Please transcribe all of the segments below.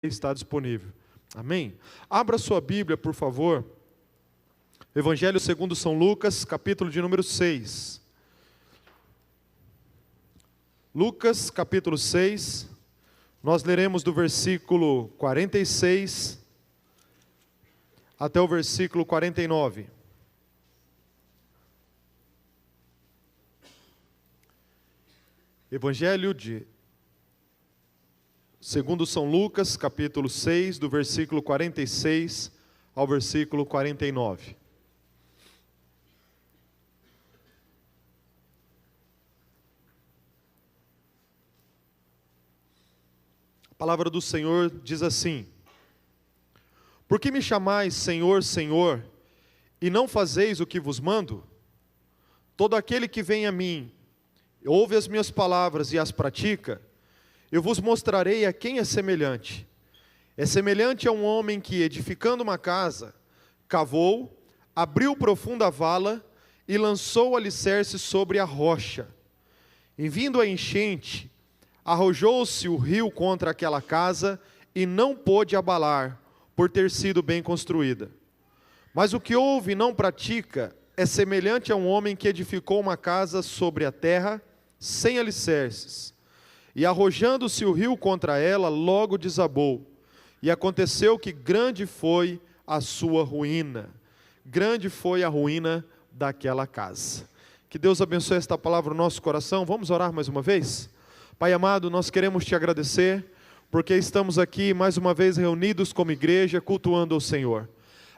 está disponível. Amém? Abra sua Bíblia, por favor. Evangelho segundo São Lucas, capítulo de número 6. Lucas, capítulo 6. Nós leremos do versículo 46 até o versículo 49. Evangelho segundo São Lucas, capítulo 6, do versículo 46 ao versículo 49. A palavra do Senhor diz assim: Por que me chamais Senhor, Senhor, e não fazeis o que vos mando? Todo aquele que vem a mim, ouve as minhas palavras e as pratica, eu vos mostrarei a quem é semelhante. É semelhante a um homem que, edificando uma casa, cavou, abriu profunda vala e lançou o alicerce sobre a rocha. E vindo a enchente, arrojou-se o rio contra aquela casa e não pôde abalar, por ter sido bem construída. Mas o que ouve e não pratica é semelhante a um homem que edificou uma casa sobre a terra, sem alicerces. E arrojando-se o rio contra ela, logo desabou. E aconteceu que grande foi a sua ruína. Grande foi a ruína daquela casa. Que Deus abençoe esta palavra no nosso coração. Vamos orar mais uma vez? Pai amado, nós queremos te agradecer, porque estamos aqui mais uma vez reunidos como igreja, cultuando ao Senhor.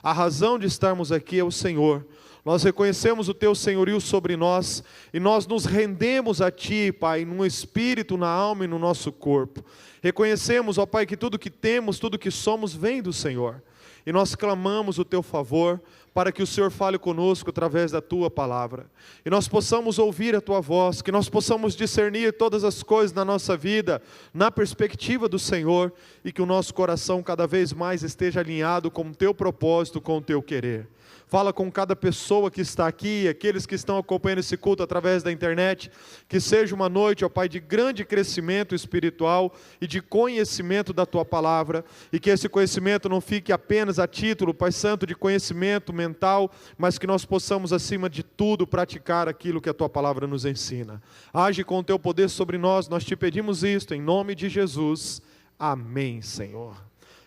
A razão de estarmos aqui é o Senhor. Nós reconhecemos o Teu senhorio sobre nós e nós nos rendemos a Ti, Pai, no espírito, na alma e no nosso corpo. Reconhecemos, ó Pai, que tudo que temos, tudo que somos, vem do Senhor. E nós clamamos o Teu favor para que o Senhor fale conosco através da Tua palavra. E nós possamos ouvir a Tua voz, que nós possamos discernir todas as coisas na nossa vida, na perspectiva do Senhor, e que o nosso coração cada vez mais esteja alinhado com o Teu propósito, com o Teu querer. Fala com cada pessoa que está aqui, aqueles que estão acompanhando esse culto através da internet, que seja uma noite, ó Pai, de grande crescimento espiritual e de conhecimento da Tua palavra, e que esse conhecimento não fique apenas a título, Pai Santo, de conhecimento mental, mas que nós possamos, acima de tudo, praticar aquilo que a Tua palavra nos ensina. Age com o Teu poder sobre nós, nós te pedimos isto, em nome de Jesus. Amém, Senhor.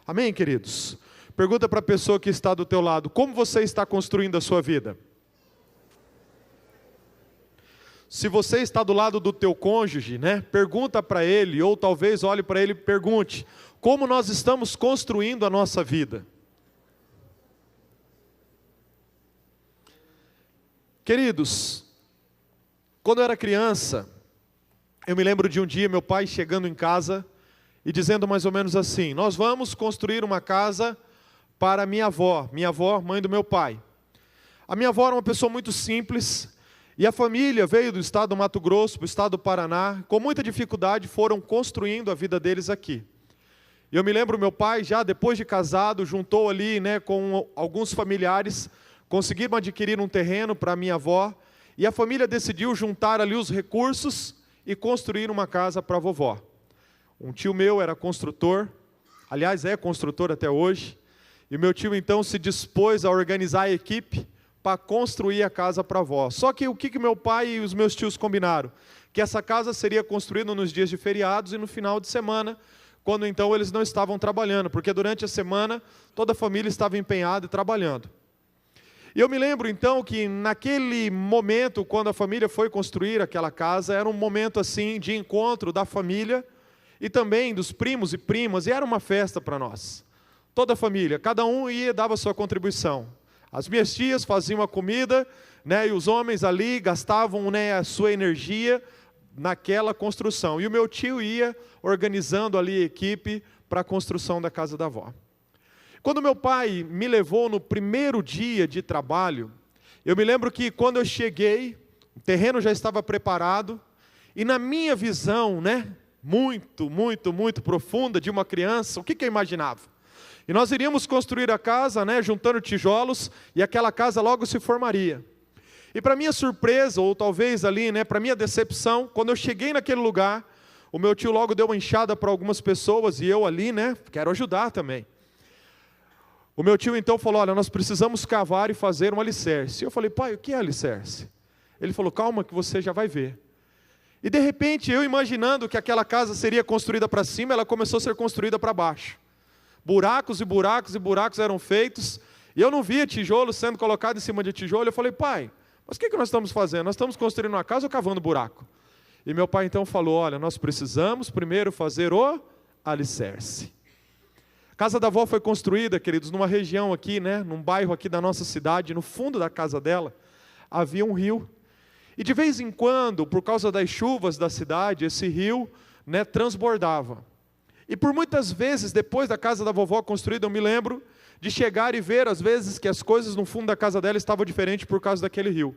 Amém, queridos? Pergunta para a pessoa que está do teu lado: como você está construindo a sua vida? Se você está do lado do teu cônjuge, né, pergunta para ele, ou talvez olhe para ele e pergunte: como nós estamos construindo a nossa vida? Queridos, quando eu era criança, eu me lembro de um dia meu pai chegando em casa e dizendo mais ou menos assim: nós vamos construir uma casa para minha avó, mãe do meu pai. A minha avó era uma pessoa muito simples, e a família veio do estado do Mato Grosso para o estado do Paraná, com muita dificuldade foram construindo a vida deles aqui. E eu me lembro, meu pai, já depois de casado, juntou ali, né, com alguns familiares, conseguiram adquirir um terreno para minha avó, e a família decidiu juntar ali os recursos e construir uma casa para a vovó. Um tio meu era construtor, aliás é construtor até hoje, e meu tio então se dispôs a organizar a equipe para construir a casa para a avó. Só que o que meu pai e os meus tios combinaram? Que essa casa seria construída nos dias de feriados e no final de semana, quando então eles não estavam trabalhando, porque durante a semana toda a família estava empenhada e trabalhando. E eu me lembro então que naquele momento, quando a família foi construir aquela casa, era um momento assim de encontro da família e também dos primos e primas, e era uma festa para nós. Toda a família, cada um ia e dava a sua contribuição. As minhas tias faziam a comida, né, e os homens ali gastavam, né, a sua energia naquela construção. E o meu tio ia organizando ali a equipe para a construção da casa da avó. Quando meu pai me levou no primeiro dia de trabalho, eu me lembro que quando eu cheguei, o terreno já estava preparado, e na minha visão, né, muito profunda de uma criança, o que eu imaginava? E nós iríamos construir a casa, né, juntando tijolos, e aquela casa logo se formaria. E para minha surpresa, ou talvez ali, né, para minha decepção, quando eu cheguei naquele lugar, o meu tio logo deu uma enxada para algumas pessoas, e eu ali, quero ajudar também. O meu tio então falou, olha, nós precisamos cavar e fazer um alicerce. Eu falei, pai, o que é alicerce? Ele falou, calma que você já vai ver. E de repente, eu imaginando que aquela casa seria construída para cima, ela começou a ser construída para baixo. Buracos e buracos e buracos eram feitos, e eu não via tijolo sendo colocado em cima de tijolo. Eu falei, pai, mas o que nós estamos fazendo? Nós estamos construindo uma casa ou cavando buraco? E meu pai então falou, olha, nós precisamos primeiro fazer o alicerce. A casa da avó foi construída, queridos, numa região aqui, num bairro aqui da nossa cidade. No fundo da casa dela havia um rio. E de vez em quando, por causa das chuvas da cidade, esse rio transbordava. E por muitas vezes, depois da casa da vovó construída, eu me lembro de chegar e ver, às vezes, que as coisas no fundo da casa dela estavam diferentes por causa daquele rio.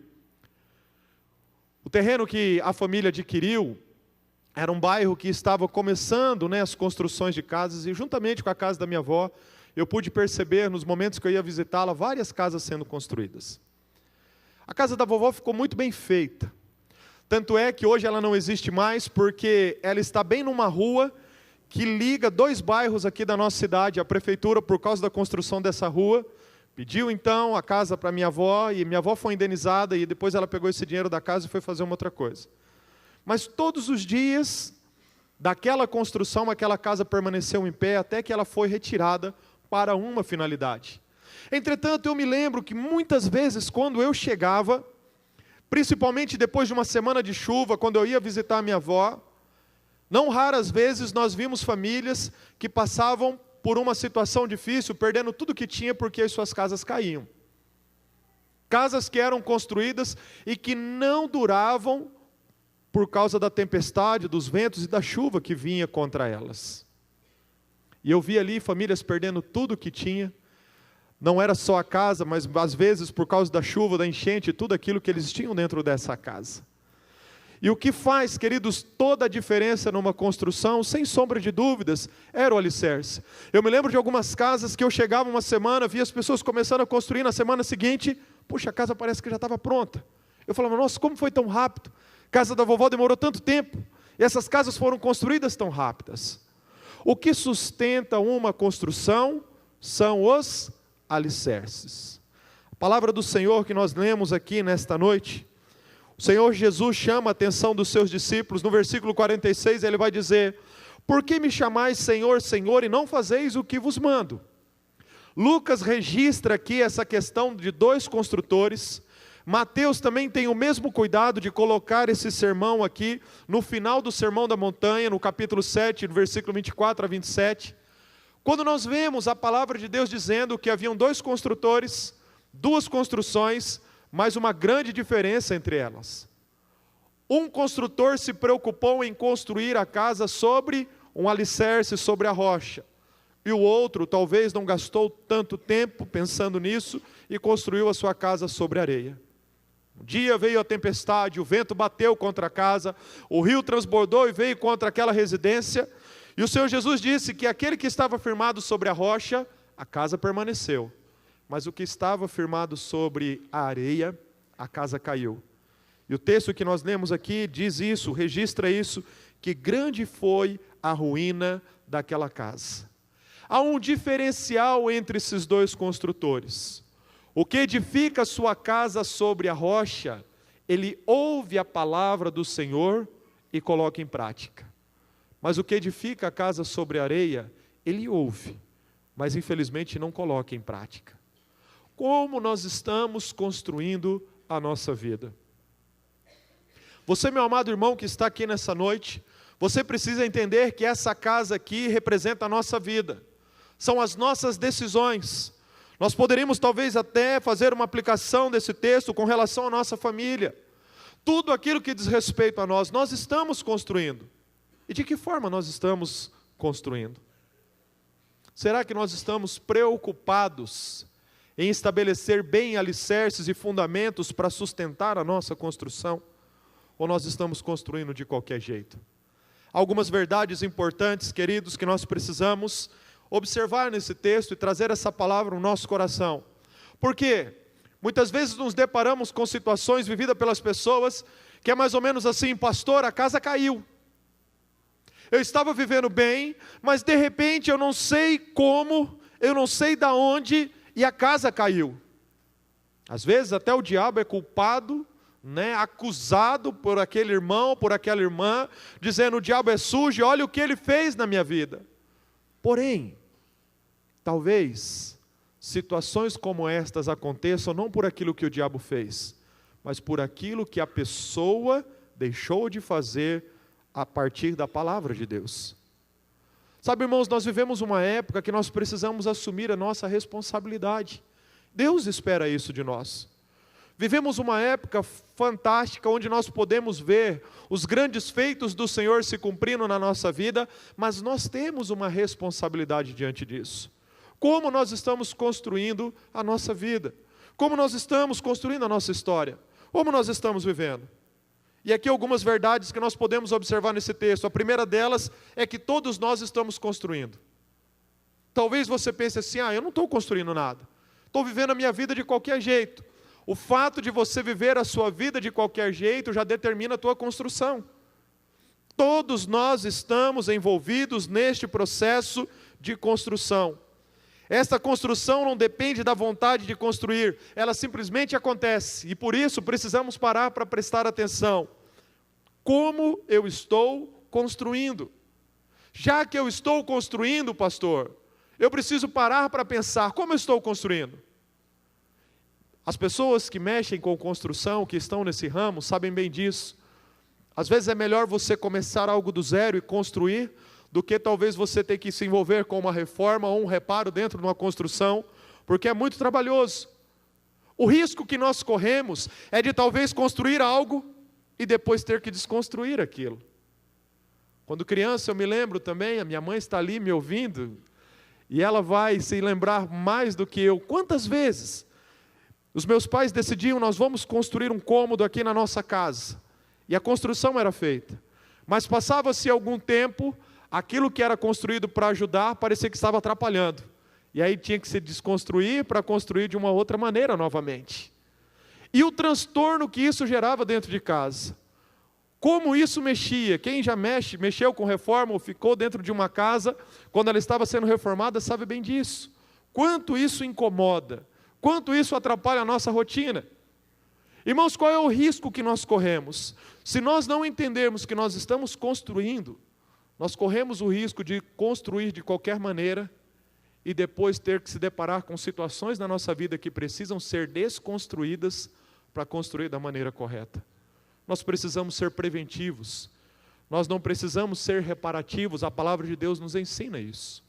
O terreno que a família adquiriu era um bairro que estava começando as construções de casas, e juntamente com a casa da minha avó, eu pude perceber, nos momentos que eu ia visitá-la, várias casas sendo construídas. A casa da vovó ficou muito bem feita. Tanto é que hoje ela não existe mais, porque ela está bem numa rua que liga 2 bairros aqui da nossa cidade. A prefeitura, por causa da construção dessa rua, pediu então a casa para minha avó, e minha avó foi indenizada, e depois ela pegou esse dinheiro da casa e foi fazer uma outra coisa. Mas todos os dias daquela construção, aquela casa permaneceu em pé, até que ela foi retirada para uma finalidade. Entretanto, eu me lembro que muitas vezes, quando eu chegava, principalmente depois de uma semana de chuva, quando eu ia visitar a minha avó, não raras vezes nós vimos famílias que passavam por uma situação difícil, perdendo tudo que tinha porque as suas casas caíam. Casas que eram construídas e que não duravam por causa da tempestade, dos ventos e da chuva que vinha contra elas. E eu vi ali famílias perdendo tudo que tinha. Não era só a casa, mas às vezes por causa da chuva, da enchente, tudo aquilo que eles tinham dentro dessa casa. E o que faz, queridos, toda a diferença numa construção, sem sombra de dúvidas, era o alicerce. Eu me lembro de algumas casas que eu chegava uma semana, via as pessoas começando a construir, na semana seguinte, puxa, a casa parece que já estava pronta. Eu falava, nossa, como foi tão rápido? A casa da vovó demorou tanto tempo, e essas casas foram construídas tão rápidas. O que sustenta uma construção são os alicerces. A palavra do Senhor que nós lemos aqui nesta noite, o Senhor Jesus chama a atenção dos seus discípulos. No versículo 46 ele vai dizer, por que me chamais Senhor, Senhor, e não fazeis o que vos mando? Lucas registra aqui essa questão de 2 construtores. Mateus também tem o mesmo cuidado de colocar esse sermão aqui no final do Sermão da Montanha, no capítulo 7, no versículo 24 a 27. Quando nós vemos a palavra de Deus dizendo que haviam 2 construtores, 2 construções, mas uma grande diferença entre elas. Um construtor se preocupou em construir a casa sobre um alicerce, sobre a rocha. E o outro talvez não gastou tanto tempo pensando nisso e construiu a sua casa sobre areia. Um dia veio a tempestade, o vento bateu contra a casa, o rio transbordou e veio contra aquela residência. E o Senhor Jesus disse que aquele que estava firmado sobre a rocha, a casa permaneceu. Mas o que estava firmado sobre a areia, a casa caiu. E o texto que nós lemos aqui diz isso, registra isso, que grande foi a ruína daquela casa. Há um diferencial entre esses 2 construtores. O que edifica a sua casa sobre a rocha, ele ouve a palavra do Senhor e coloca em prática. Mas o que edifica a casa sobre a areia, ele ouve, mas infelizmente não coloca em prática. Como nós estamos construindo a nossa vida? Você, meu amado irmão que está aqui nessa noite, você precisa entender que essa casa aqui representa a nossa vida. São as nossas decisões. Nós poderíamos talvez até fazer uma aplicação desse texto com relação à nossa família. Tudo aquilo que diz respeito a nós, nós estamos construindo. E de que forma nós estamos construindo? Será que nós estamos preocupados em estabelecer bem alicerces e fundamentos para sustentar a nossa construção? Ou nós estamos construindo de qualquer jeito? Algumas verdades importantes, queridos, que nós precisamos observar nesse texto e trazer essa palavra no nosso coração. Por quê? Muitas vezes nos deparamos com situações vividas pelas pessoas que é mais ou menos assim, pastor, a casa caiu. Eu estava vivendo bem, mas de repente eu não sei como, eu não sei de onde, e a casa caiu. Às vezes até o diabo é culpado, acusado por aquele irmão, por aquela irmã, dizendo: o diabo é sujo, olha o que ele fez na minha vida. Porém, talvez situações como estas aconteçam não por aquilo que o diabo fez, mas por aquilo que a pessoa deixou de fazer a partir da palavra de Deus. Sabe, irmãos, nós vivemos uma época que nós precisamos assumir a nossa responsabilidade. Deus espera isso de nós. Vivemos uma época fantástica onde nós podemos ver os grandes feitos do Senhor se cumprindo na nossa vida, mas nós temos uma responsabilidade diante disso. Como nós estamos construindo a nossa vida? Como nós estamos construindo a nossa história? Como nós estamos vivendo? E aqui algumas verdades que nós podemos observar nesse texto. A primeira delas é que todos nós estamos construindo. Talvez você pense assim: eu não estou construindo nada. Estou vivendo a minha vida de qualquer jeito. O fato de você viver a sua vida de qualquer jeito já determina a tua construção. Todos nós estamos envolvidos neste processo de construção. Esta construção não depende da vontade de construir, ela simplesmente acontece. E por isso precisamos parar para prestar atenção. Como eu estou construindo? Já que eu estou construindo, pastor, eu preciso parar para pensar: como eu estou construindo? As pessoas que mexem com construção, que estão nesse ramo, sabem bem disso. Às vezes é melhor você começar algo do zero e construir, do que talvez você ter que se envolver com uma reforma ou um reparo dentro de uma construção, porque é muito trabalhoso. O risco que nós corremos é de talvez construir algo e depois ter que desconstruir aquilo. Quando criança eu me lembro também, a minha mãe está ali me ouvindo, e ela vai se lembrar mais do que eu. Quantas vezes os meus pais decidiam: nós vamos construir um cômodo aqui na nossa casa. E a construção era feita. Mas passava-se algum tempo, aquilo que era construído para ajudar, parecia que estava atrapalhando. E aí tinha que se desconstruir para construir de uma outra maneira novamente. E o transtorno que isso gerava dentro de casa. Como isso mexia? Quem já mexeu com reforma ou ficou dentro de uma casa, quando ela estava sendo reformada, sabe bem disso. Quanto isso incomoda. Quanto isso atrapalha a nossa rotina. Irmãos, qual é o risco que nós corremos? Se nós não entendermos que nós estamos construindo, nós corremos o risco de construir de qualquer maneira e depois ter que se deparar com situações na nossa vida que precisam ser desconstruídas para construir da maneira correta. Nós precisamos ser preventivos. Nós não precisamos ser reparativos. A palavra de Deus nos ensina isso.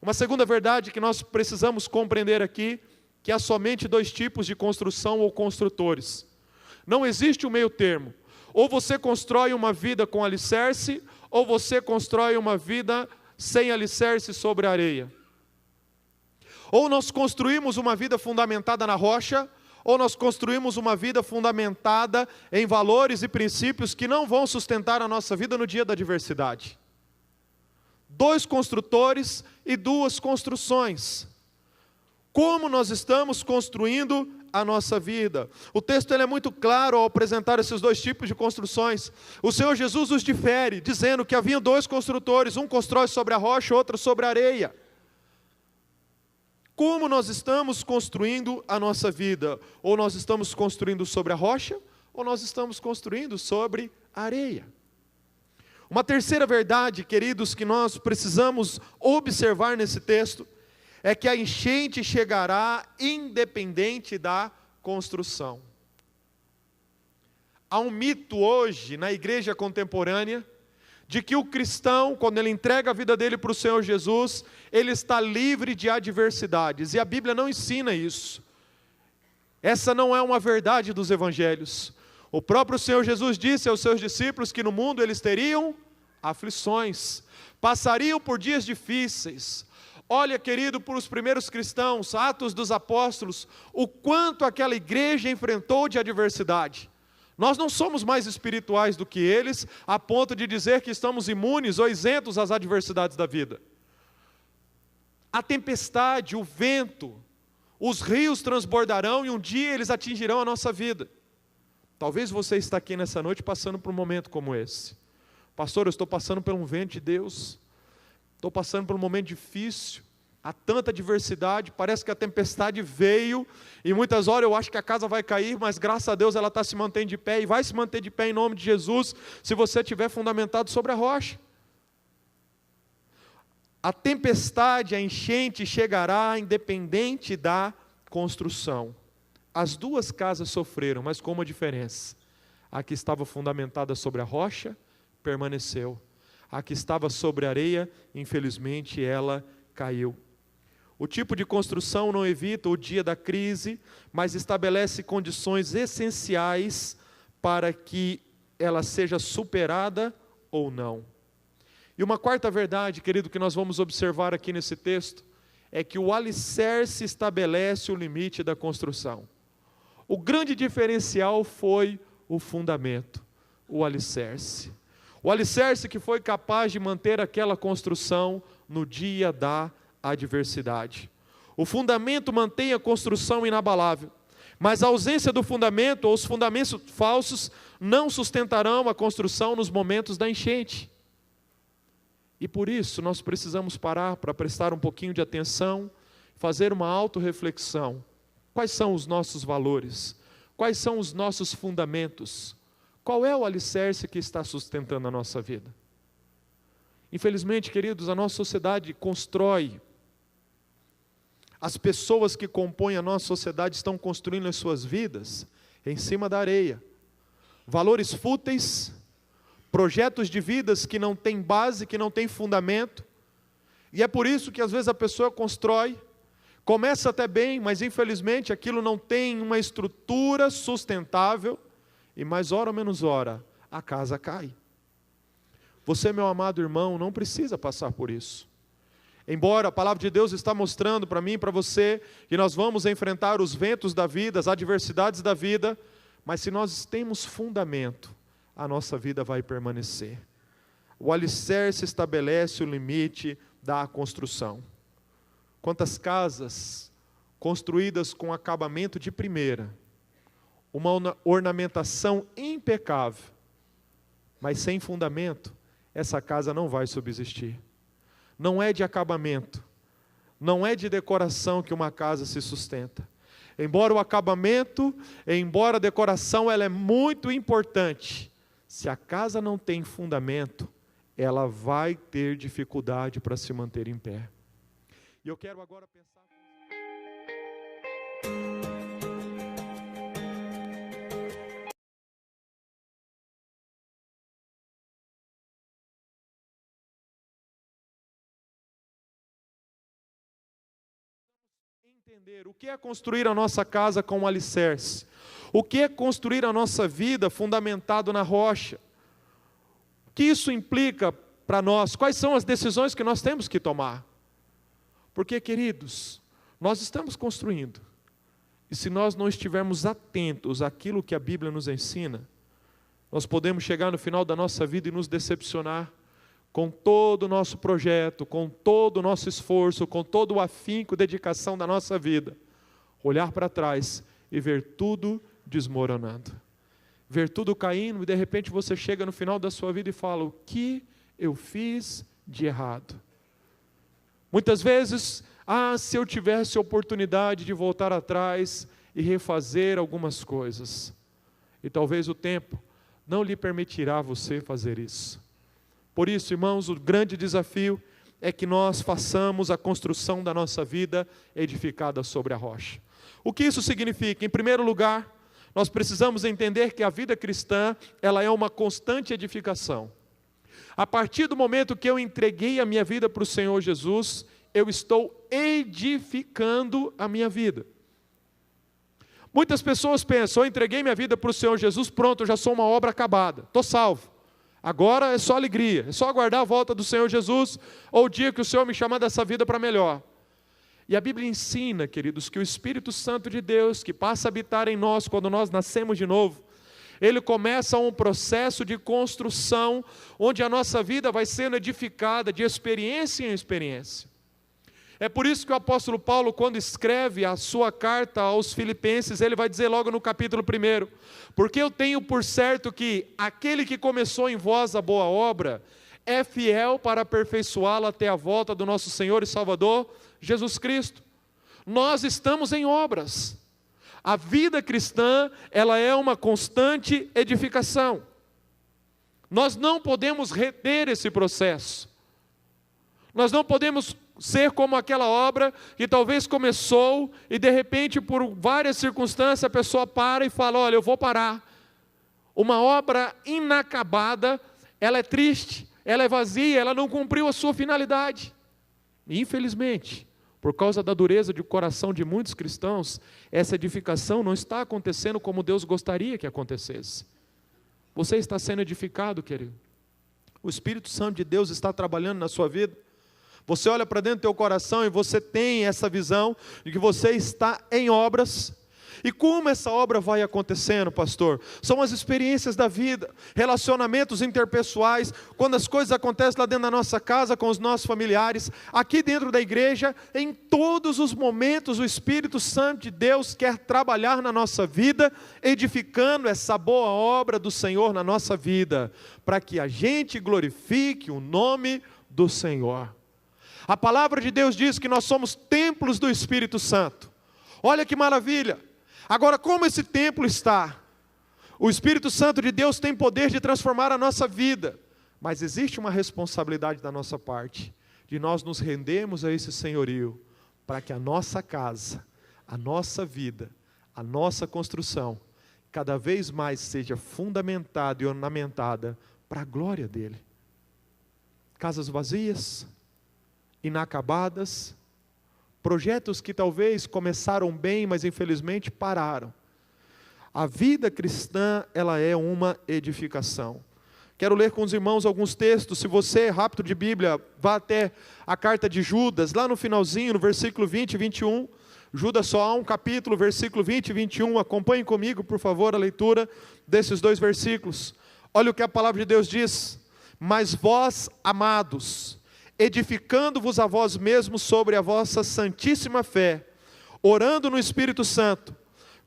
Uma segunda verdade que nós precisamos compreender aqui, que há somente dois tipos de construção ou construtores. Não existe um meio termo. Ou você constrói uma vida com alicerce, ou você constrói uma vida sem alicerce sobre a areia. Ou nós construímos uma vida fundamentada na rocha, ou nós construímos uma vida fundamentada em valores e princípios que não vão sustentar a nossa vida no dia da adversidade. Dois construtores e duas construções. Como nós estamos construindo a nossa vida? O texto ele é muito claro ao apresentar esses dois tipos de construções. O Senhor Jesus os difere, dizendo que havia dois construtores, um constrói sobre a rocha, outro sobre a areia. Como nós estamos construindo a nossa vida? Ou nós estamos construindo sobre a rocha, ou nós estamos construindo sobre a areia. Uma terceira verdade, queridos, que nós precisamos observar nesse texto, é que a enchente chegará independente da construção. Há um mito hoje na igreja contemporânea de que o cristão, quando ele entrega a vida dele para o Senhor Jesus, ele está livre de adversidades. E a Bíblia não ensina isso. Essa não é uma verdade dos evangelhos. O próprio Senhor Jesus disse aos seus discípulos que no mundo eles teriam aflições, passariam por dias difíceis. Olha, querido, para os primeiros cristãos, Atos dos Apóstolos, o quanto aquela igreja enfrentou de adversidade. Nós não somos mais espirituais do que eles, a ponto de dizer que estamos imunes ou isentos às adversidades da vida. A tempestade, o vento, os rios transbordarão e um dia eles atingirão a nossa vida. Talvez você está aqui nessa noite passando por um momento como esse. Pastor, eu estou passando por um vento de Deus, estou passando por um momento difícil, há tanta adversidade, parece que a tempestade veio, e muitas horas eu acho que a casa vai cair, mas graças a Deus ela está se mantendo de pé, e vai se manter de pé em nome de Jesus, se você estiver fundamentado sobre a rocha. A tempestade, a enchente chegará independente da construção. As duas casas sofreram, mas com uma diferença. A que estava fundamentada sobre a rocha, permaneceu. A que estava sobre a areia, infelizmente, ela caiu. O tipo de construção não evita o dia da crise, mas estabelece condições essenciais para que ela seja superada ou não. E uma quarta verdade, querido, que nós vamos observar aqui nesse texto, é que o alicerce estabelece o limite da construção. O grande diferencial foi o fundamento, o alicerce. O alicerce que foi capaz de manter aquela construção no dia da adversidade. O fundamento mantém a construção inabalável, mas a ausência do fundamento, ou os fundamentos falsos, não sustentarão a construção nos momentos da enchente. E por isso nós precisamos parar para prestar um pouquinho de atenção, fazer uma autorreflexão. Quais são os nossos valores? Quais são os nossos fundamentos? Qual é o alicerce que está sustentando a nossa vida? Infelizmente, queridos, a nossa sociedade constrói. As pessoas que compõem a nossa sociedade estão construindo as suas vidas em cima da areia. Valores fúteis, projetos de vidas que não têm base, que não têm fundamento. E é por isso que às vezes a pessoa constrói, começa até bem, mas infelizmente aquilo não tem uma estrutura sustentável, e mais hora ou menos hora, a casa cai. Você, meu amado irmão, não precisa passar por isso. Embora a palavra de Deus está mostrando para mim e para você, que nós vamos enfrentar os ventos da vida, as adversidades da vida, mas se nós temos fundamento, a nossa vida vai permanecer. O alicerce estabelece o limite da construção. Quantas casas construídas com acabamento de primeira, uma ornamentação impecável, mas sem fundamento, essa casa não vai subsistir. Não é de acabamento, não é de decoração que uma casa se sustenta. Embora o acabamento, embora a decoração, ela é muito importante, se a casa não tem fundamento, ela vai ter dificuldade para se manter em pé. E eu quero agora pensar... entender o que é construir a nossa casa com um alicerce. O que é construir a nossa vida fundamentado na rocha. O que isso implica para nós? Quais são as decisões que nós temos que tomar? Porque, queridos, nós estamos construindo. E se nós não estivermos atentos àquilo que a Bíblia nos ensina, nós podemos chegar no final da nossa vida e nos decepcionar com todo o nosso projeto, com todo o nosso esforço, com todo o afinco e dedicação da nossa vida. Olhar para trás e ver tudo desmoronando. Ver tudo caindo e de repente você chega no final da sua vida e fala: o que eu fiz de errado? Muitas vezes, se eu tivesse oportunidade de voltar atrás e refazer algumas coisas. E talvez o tempo não lhe permitirá você fazer isso. Por isso, irmãos, o grande desafio é que nós façamos a construção da nossa vida edificada sobre a rocha. O que isso significa? Em primeiro lugar, nós precisamos entender que a vida cristã, ela é uma constante edificação. A partir do momento que eu entreguei a minha vida para o Senhor Jesus, eu estou edificando a minha vida. Muitas pessoas pensam: eu entreguei minha vida para o Senhor Jesus, pronto, eu já sou uma obra acabada, estou salvo. Agora é só alegria, é só aguardar a volta do Senhor Jesus, ou o dia que o Senhor me chamar dessa vida para melhor. E a Bíblia ensina, queridos, que o Espírito Santo de Deus, que passa a habitar em nós quando nós nascemos de novo, ele começa um processo de construção, onde a nossa vida vai sendo edificada de experiência em experiência. É por isso que o apóstolo Paulo, quando escreve a sua carta aos Filipenses, ele vai dizer logo no capítulo 1: porque eu tenho por certo que aquele que começou em vós a boa obra, é fiel para aperfeiçoá-la até a volta do nosso Senhor e Salvador, Jesus Cristo. Nós estamos em obras. A vida cristã, ela é uma constante edificação. Nós não podemos reter esse processo. Nós não podemos ser como aquela obra que talvez começou e de repente por várias circunstâncias a pessoa para e fala: olha, eu vou parar. Uma obra inacabada, ela é triste, ela é vazia, ela não cumpriu a sua finalidade. Infelizmente, por causa da dureza de coração de muitos cristãos, essa edificação não está acontecendo como Deus gostaria que acontecesse. Você está sendo edificado, querido? O Espírito Santo de Deus está trabalhando na sua vida? Você olha para dentro do teu coração e você tem essa visão de que você está em obras. E como essa obra vai acontecendo, pastor? São as experiências da vida, relacionamentos interpessoais, quando as coisas acontecem lá dentro da nossa casa, com os nossos familiares, aqui dentro da igreja, em todos os momentos o Espírito Santo de Deus quer trabalhar na nossa vida, edificando essa boa obra do Senhor na nossa vida, para que a gente glorifique o nome do Senhor. A palavra de Deus diz que nós somos templos do Espírito Santo. Olha que maravilha! Agora, como esse templo está? O Espírito Santo de Deus tem poder de transformar a nossa vida, mas existe uma responsabilidade da nossa parte, de nós nos rendermos a esse senhorio, para que a nossa casa, a nossa vida, a nossa construção, cada vez mais seja fundamentada e ornamentada para a glória dEle. Casas vazias, inacabadas, projetos que talvez começaram bem, mas infelizmente pararam. A vida cristã, ela é uma edificação. Quero ler com os irmãos alguns textos. Se você é rápido de Bíblia, vá até a carta de Judas, lá no finalzinho, no versículo 20 e 21. Judas só há um capítulo, versículo 20 e 21. Acompanhe comigo, por favor, a leitura desses dois versículos. Olha o que a palavra de Deus diz: mas vós, amados, edificando-vos a vós mesmos sobre a vossa santíssima fé, orando no Espírito Santo,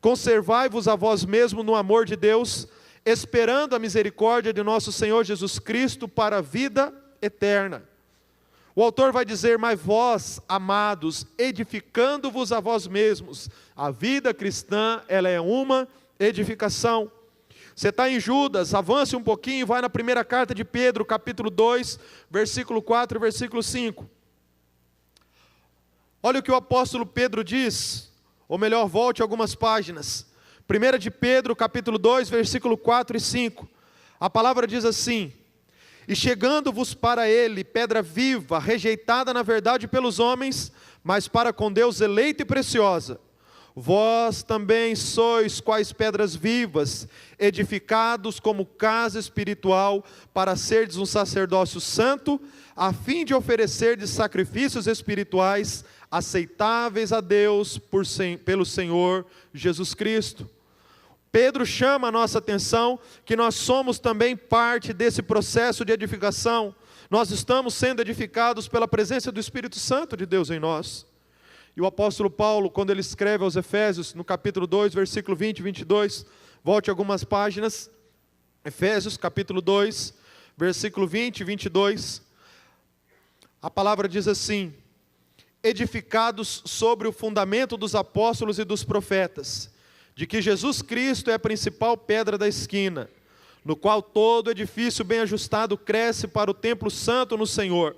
conservai-vos a vós mesmos no amor de Deus, esperando a misericórdia de nosso Senhor Jesus Cristo para a vida eterna. O autor vai dizer: mas vós, amados, edificando-vos a vós mesmos. A vida cristã, ela é uma edificação. Você está em Judas, avance um pouquinho, vai na primeira carta de Pedro, capítulo 2, versículo 4 e versículo 5. Olha o que o apóstolo Pedro diz, ou melhor, volte algumas páginas. 1 de Pedro, capítulo 2, versículo 4 e 5. A palavra diz assim: e chegando-vos para ele, pedra viva, rejeitada na verdade pelos homens, mas para com Deus eleita e preciosa, vós também sois quais pedras vivas, edificados como casa espiritual, para serdes um sacerdócio santo, a fim de oferecerdes sacrifícios espirituais, aceitáveis a Deus pelo Senhor Jesus Cristo. Pedro chama a nossa atenção que nós somos também parte desse processo de edificação. Nós estamos sendo edificados pela presença do Espírito Santo de Deus em nós. E o apóstolo Paulo, quando ele escreve aos Efésios, no capítulo 2, versículo 20 e 22, volte algumas páginas, Efésios, capítulo 2, versículo 20 e 22, a palavra diz assim: edificados sobre o fundamento dos apóstolos e dos profetas, de que Jesus Cristo é a principal pedra da esquina, no qual todo edifício bem ajustado cresce para o templo santo no Senhor,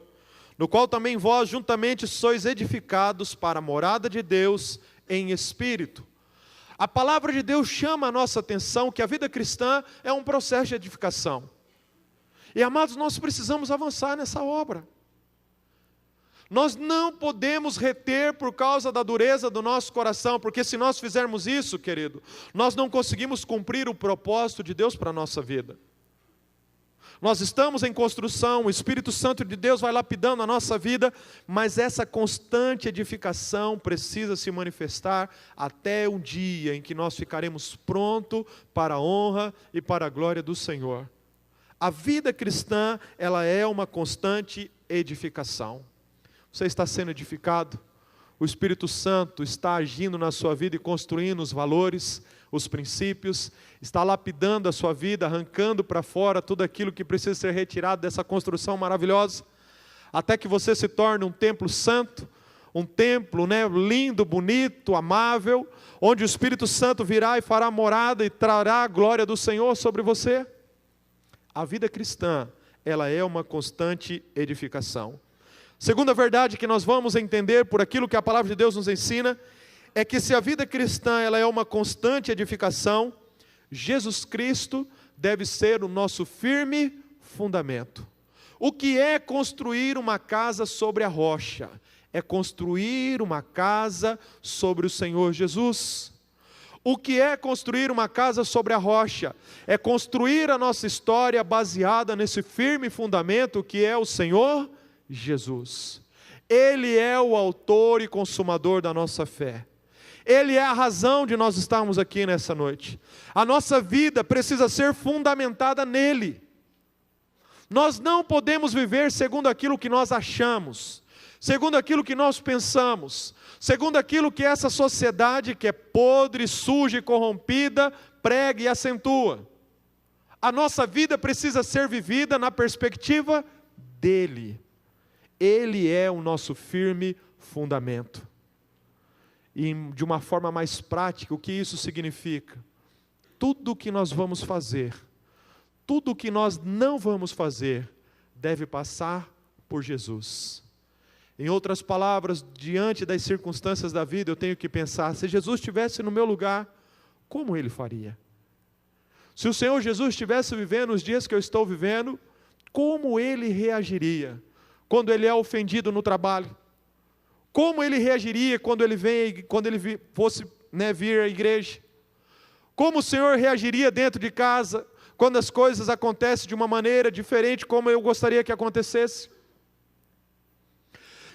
no qual também vós juntamente sois edificados para a morada de Deus em espírito. A palavra de Deus chama a nossa atenção que a vida cristã é um processo de edificação. E amados, nós precisamos avançar nessa obra. Nós não podemos reter por causa da dureza do nosso coração, porque se nós fizermos isso, querido, nós não conseguimos cumprir o propósito de Deus para a nossa vida. Nós estamos em construção, o Espírito Santo de Deus vai lapidando a nossa vida, mas essa constante edificação precisa se manifestar até um dia em que nós ficaremos prontos para a honra e para a glória do Senhor. A vida cristã, ela é uma constante edificação. Você está sendo edificado? O Espírito Santo está agindo na sua vida e construindo os valores, os princípios, está lapidando a sua vida, arrancando para fora tudo aquilo que precisa ser retirado dessa construção maravilhosa, até que você se torne um templo santo, um templo, lindo, bonito, amável, onde o Espírito Santo virá e fará morada e trará a glória do Senhor sobre você. A vida cristã, ela é uma constante edificação. Segunda verdade que nós vamos entender por aquilo que a palavra de Deus nos ensina, é que se a vida cristã ela é uma constante edificação, Jesus Cristo deve ser o nosso firme fundamento. O que é construir uma casa sobre a rocha? É construir uma casa sobre o Senhor Jesus. O que é construir uma casa sobre a rocha? É construir a nossa história baseada nesse firme fundamento que é o Senhor Jesus. Ele é o autor e consumador da nossa fé. Ele é a razão de nós estarmos aqui nessa noite. A nossa vida precisa ser fundamentada nele. Nós não podemos viver segundo aquilo que nós achamos, segundo aquilo que nós pensamos, segundo aquilo que essa sociedade que é podre, suja e corrompida prega e acentua. A nossa vida precisa ser vivida na perspectiva dele. Ele é o nosso firme fundamento. E de uma forma mais prática, o que isso significa? Tudo o que nós vamos fazer, tudo o que nós não vamos fazer, deve passar por Jesus. Em outras palavras, diante das circunstâncias da vida, eu tenho que pensar, se Jesus estivesse no meu lugar, como ele faria? Se o Senhor Jesus estivesse vivendo os dias que eu estou vivendo, como ele reagiria quando ele é ofendido no trabalho? Como ele reagiria quando ele fosse vir à igreja? Como o Senhor reagiria dentro de casa, quando as coisas acontecem de uma maneira diferente, como eu gostaria que acontecesse?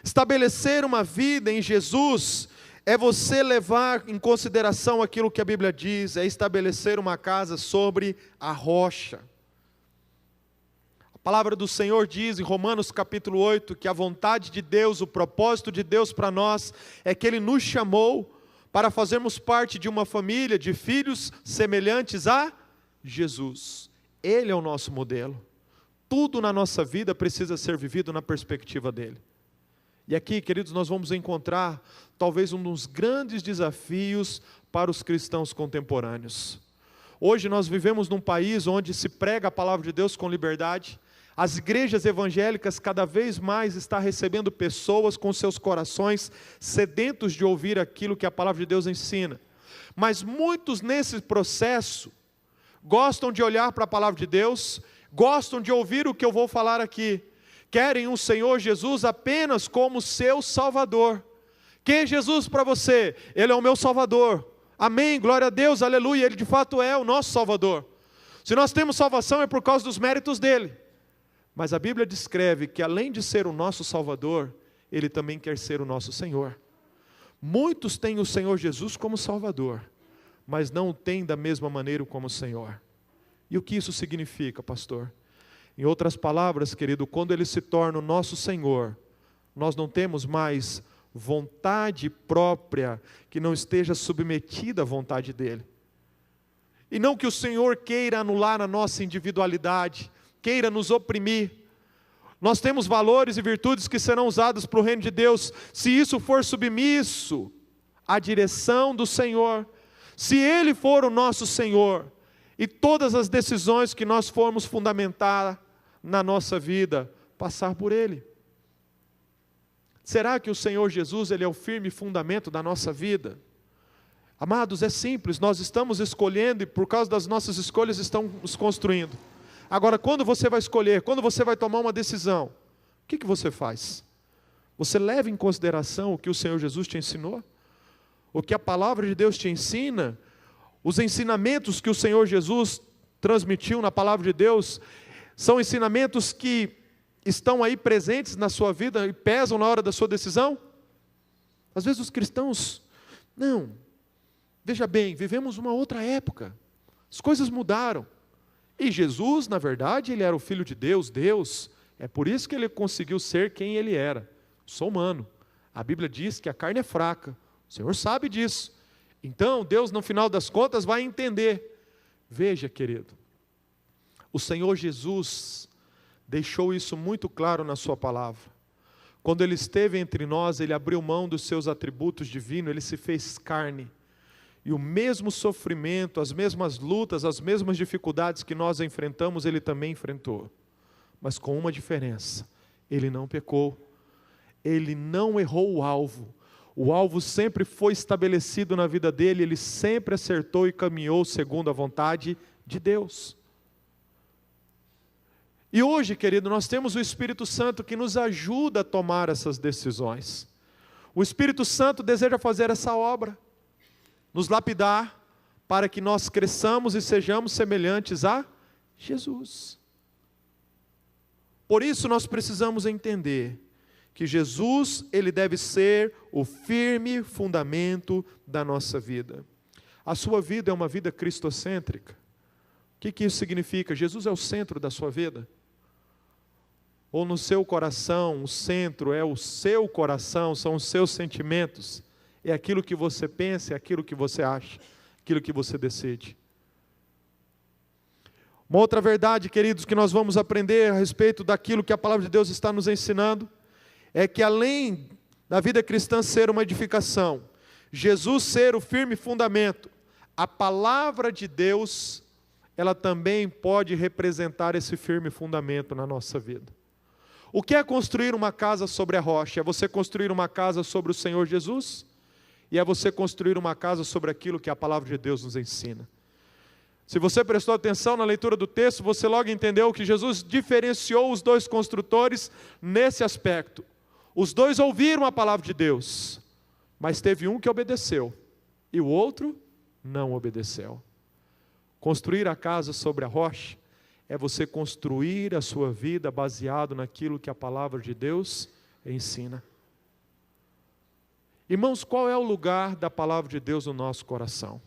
Estabelecer uma vida em Jesus é você levar em consideração aquilo que a Bíblia diz, é estabelecer uma casa sobre a rocha. A palavra do Senhor diz em Romanos capítulo 8, que a vontade de Deus, o propósito de Deus para nós, é que Ele nos chamou para fazermos parte de uma família de filhos semelhantes a Jesus. Ele é o nosso modelo. Tudo na nossa vida precisa ser vivido na perspectiva dele. E aqui, queridos, nós vamos encontrar talvez um dos grandes desafios para os cristãos contemporâneos. Hoje nós vivemos num país onde se prega a palavra de Deus com liberdade. As igrejas evangélicas cada vez mais estão recebendo pessoas com seus corações sedentos de ouvir aquilo que a palavra de Deus ensina. Mas muitos nesse processo gostam de olhar para a palavra de Deus, gostam de ouvir o que eu vou falar aqui. Querem o Senhor Jesus apenas como seu Salvador. Quem é Jesus para você? Ele é o meu Salvador. Amém, glória a Deus, aleluia. Ele de fato é o nosso Salvador. Se nós temos salvação é por causa dos méritos dele. Mas a Bíblia descreve que além de ser o nosso Salvador, ele também quer ser o nosso Senhor. Muitos têm o Senhor Jesus como Salvador, mas não o têm da mesma maneira como Senhor. E o que isso significa, pastor? Em outras palavras, querido, quando ele se torna o nosso Senhor, nós não temos mais vontade própria que não esteja submetida à vontade dele. E não que o Senhor queira anular a nossa individualidade, queira nos oprimir. Nós temos valores e virtudes que serão usados para o reino de Deus, se isso for submisso à direção do Senhor. Se Ele for o nosso Senhor, e todas as decisões que nós formos fundamentar na nossa vida, passar por Ele. Será que o Senhor Jesus, Ele é o firme fundamento da nossa vida? Amados, é simples, nós estamos escolhendo e por causa das nossas escolhas estamos construindo. Agora, quando você vai escolher, quando você vai tomar uma decisão, o que você faz? Você leva em consideração o que o Senhor Jesus te ensinou? O que a palavra de Deus te ensina? Os ensinamentos que o Senhor Jesus transmitiu na palavra de Deus, são ensinamentos que estão aí presentes na sua vida e pesam na hora da sua decisão? Às vezes os cristãos, não, veja bem, vivemos uma outra época, as coisas mudaram. E Jesus, na verdade, ele era o Filho de Deus, Deus, é por isso que ele conseguiu ser quem ele era. Sou humano. A Bíblia diz que a carne é fraca. O Senhor sabe disso. Então, Deus, no final das contas, vai entender. Veja, querido, o Senhor Jesus deixou isso muito claro na sua palavra. Quando Ele esteve entre nós, Ele abriu mão dos seus atributos divinos, Ele se fez carne. E o mesmo sofrimento, as mesmas lutas, as mesmas dificuldades que nós enfrentamos, Ele também enfrentou. Mas com uma diferença: Ele não pecou. Ele não errou o alvo. O alvo sempre foi estabelecido na vida dele, ele sempre acertou e caminhou segundo a vontade de Deus. E hoje, querido, nós temos o Espírito Santo que nos ajuda a tomar essas decisões. O Espírito Santo deseja fazer essa obra, nos lapidar, para que nós cresçamos e sejamos semelhantes a Jesus. Por isso nós precisamos entender que Jesus, Ele deve ser o firme fundamento da nossa vida. A sua vida é uma vida cristocêntrica. O que isso significa? Jesus é o centro da sua vida? Ou no seu coração, o centro é o seu coração, são os seus sentimentos, é aquilo que você pensa, é aquilo que você acha, aquilo que você decide. Uma outra verdade, queridos, que nós vamos aprender a respeito daquilo que a palavra de Deus está nos ensinando, é que além da vida cristã ser uma edificação, Jesus ser o firme fundamento, a palavra de Deus, ela também pode representar esse firme fundamento na nossa vida. O que é construir uma casa sobre a rocha? É você construir uma casa sobre o Senhor Jesus? E é você construir uma casa sobre aquilo que a palavra de Deus nos ensina. Se você prestou atenção na leitura do texto, você logo entendeu que Jesus diferenciou os dois construtores nesse aspecto. Os dois ouviram a palavra de Deus, mas teve um que obedeceu e o outro não obedeceu. Construir a casa sobre a rocha é você construir a sua vida baseado naquilo que a palavra de Deus ensina. Irmãos, qual é o lugar da palavra de Deus no nosso coração?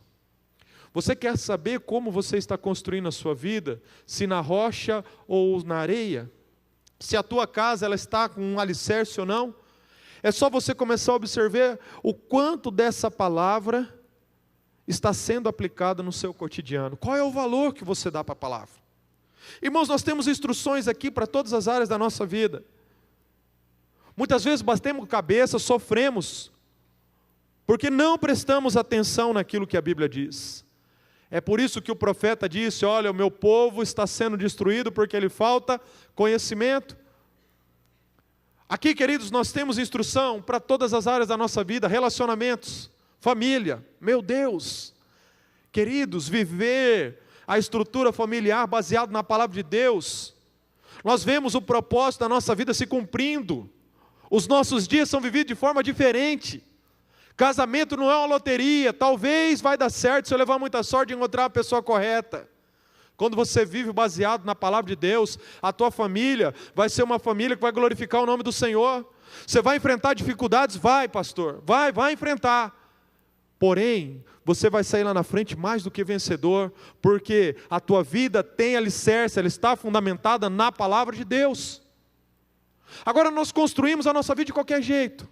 Você quer saber como você está construindo a sua vida? Se na rocha ou na areia? Se a tua casa ela está com um alicerce ou não? É só você começar a observar o quanto dessa palavra está sendo aplicada no seu cotidiano. Qual é o valor que você dá para a palavra? Irmãos, nós temos instruções aqui para todas as áreas da nossa vida. Muitas vezes batemos cabeça, sofremos, porque não prestamos atenção naquilo que a Bíblia diz. É por isso que o profeta disse: olha, o meu povo está sendo destruído porque lhe falta conhecimento. Aqui, queridos, nós temos instrução para todas as áreas da nossa vida, relacionamentos, família. Meu Deus, queridos, viver a estrutura familiar baseado na palavra de Deus. Nós vemos o propósito da nossa vida se cumprindo. Os nossos dias são vividos de forma diferente. Casamento não é uma loteria, talvez vai dar certo se eu levar muita sorte de encontrar a pessoa correta. Quando você vive baseado na palavra de Deus, a tua família vai ser uma família que vai glorificar o nome do Senhor. Você vai enfrentar dificuldades? Vai, pastor, vai enfrentar. Porém, você vai sair lá na frente mais do que vencedor, porque a tua vida tem alicerce, ela está fundamentada na palavra de Deus. Agora nós construímos a nossa vida de qualquer jeito.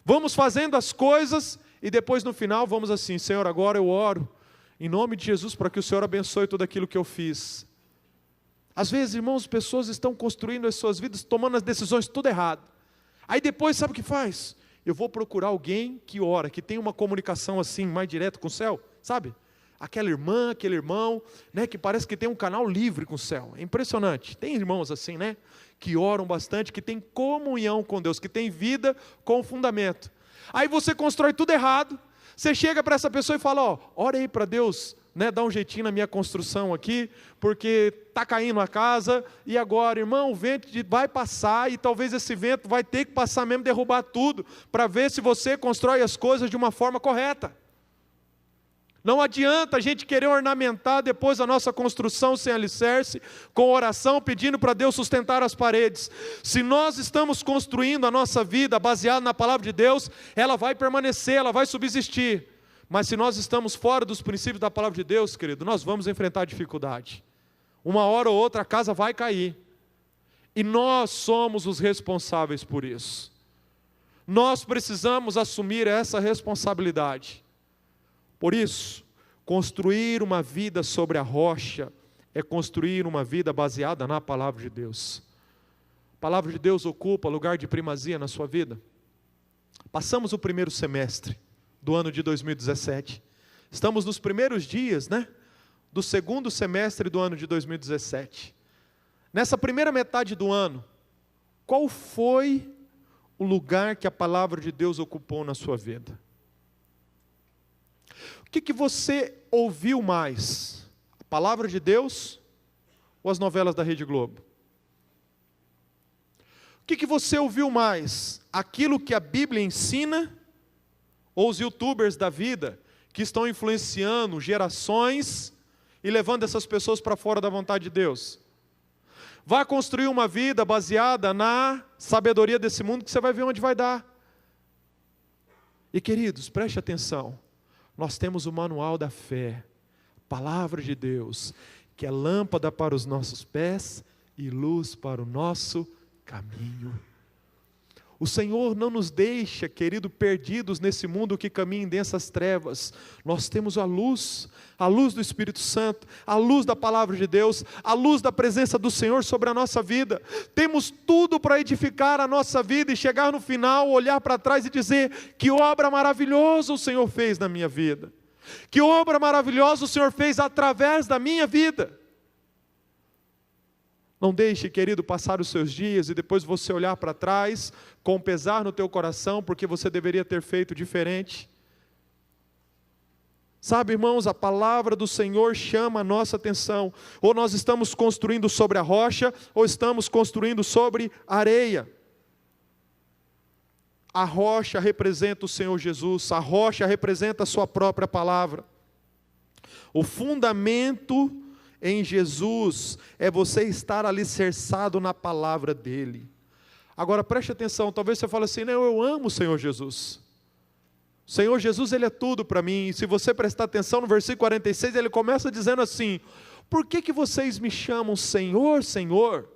Vamos fazendo as coisas e depois no final vamos assim: Senhor, agora eu oro em nome de Jesus para que o Senhor abençoe tudo aquilo que eu fiz. Às vezes, irmãos, pessoas estão construindo as suas vidas, tomando as decisões tudo errado. Aí depois sabe o que faz? Eu vou procurar alguém que ora, que tem uma comunicação assim mais direta com o céu, sabe? Aquela irmã, aquele irmão, né, que parece que tem um canal livre com o céu. É impressionante. Tem irmãos assim, né, que oram bastante, que tem comunhão com Deus, que tem vida com fundamento. Aí você constrói tudo errado. Você chega para essa pessoa e fala: ó, ora aí para Deus, né, dá um jeitinho na minha construção aqui, porque está caindo a casa, e agora, irmão, o vento vai passar, e talvez esse vento vai ter que passar mesmo, derrubar tudo, para ver se você constrói as coisas de uma forma correta. Não adianta a gente querer ornamentar depois a nossa construção sem alicerce, com oração, pedindo para Deus sustentar as paredes. Se nós estamos construindo a nossa vida baseada na palavra de Deus, ela vai permanecer, ela vai subsistir. Mas se nós estamos fora dos princípios da palavra de Deus, querido, nós vamos enfrentar dificuldade. Uma hora ou outra a casa vai cair. E nós somos os responsáveis por isso. Nós precisamos assumir essa responsabilidade. Por isso, construir uma vida sobre a rocha é construir uma vida baseada na palavra de Deus. A palavra de Deus ocupa lugar de primazia na sua vida. Passamos o primeiro semestre do ano de 2017. Estamos nos primeiros dias, do segundo semestre do ano de 2017. Nessa primeira metade do ano, qual foi o lugar que a palavra de Deus ocupou na sua vida? O que você ouviu mais? A palavra de Deus ou as novelas da Rede Globo? O que você ouviu mais? Aquilo que a Bíblia ensina ou os youtubers da vida que estão influenciando gerações e levando essas pessoas para fora da vontade de Deus? Vá construir uma vida baseada na sabedoria desse mundo que você vai ver onde vai dar. E queridos, preste atenção. Nós temos o manual da fé, a palavra de Deus, que é lâmpada para os nossos pés e luz para o nosso caminho. O Senhor não nos deixa, querido, perdidos nesse mundo que caminha em densas trevas. Nós temos a luz do Espírito Santo, a luz da palavra de Deus, a luz da presença do Senhor sobre a nossa vida. Temos tudo para edificar a nossa vida e chegar no final, olhar para trás e dizer: que obra maravilhosa o Senhor fez na minha vida. Que obra maravilhosa o Senhor fez através da minha vida. Não deixe, querido, passar os seus dias e depois você olhar para trás com pesar no teu coração, porque você deveria ter feito diferente. Sabe, irmãos, a palavra do Senhor chama a nossa atenção. Ou nós estamos construindo sobre a rocha, ou estamos construindo sobre a areia. A rocha representa o Senhor Jesus, a rocha representa a sua própria palavra. O fundamento em Jesus é você estar alicerçado na palavra dEle. Agora preste atenção, talvez você fale assim: não, eu amo o Senhor Jesus. O Senhor Jesus, Ele é tudo para mim. E se você prestar atenção no versículo 46, Ele começa dizendo assim: por que vocês me chamam Senhor, Senhor,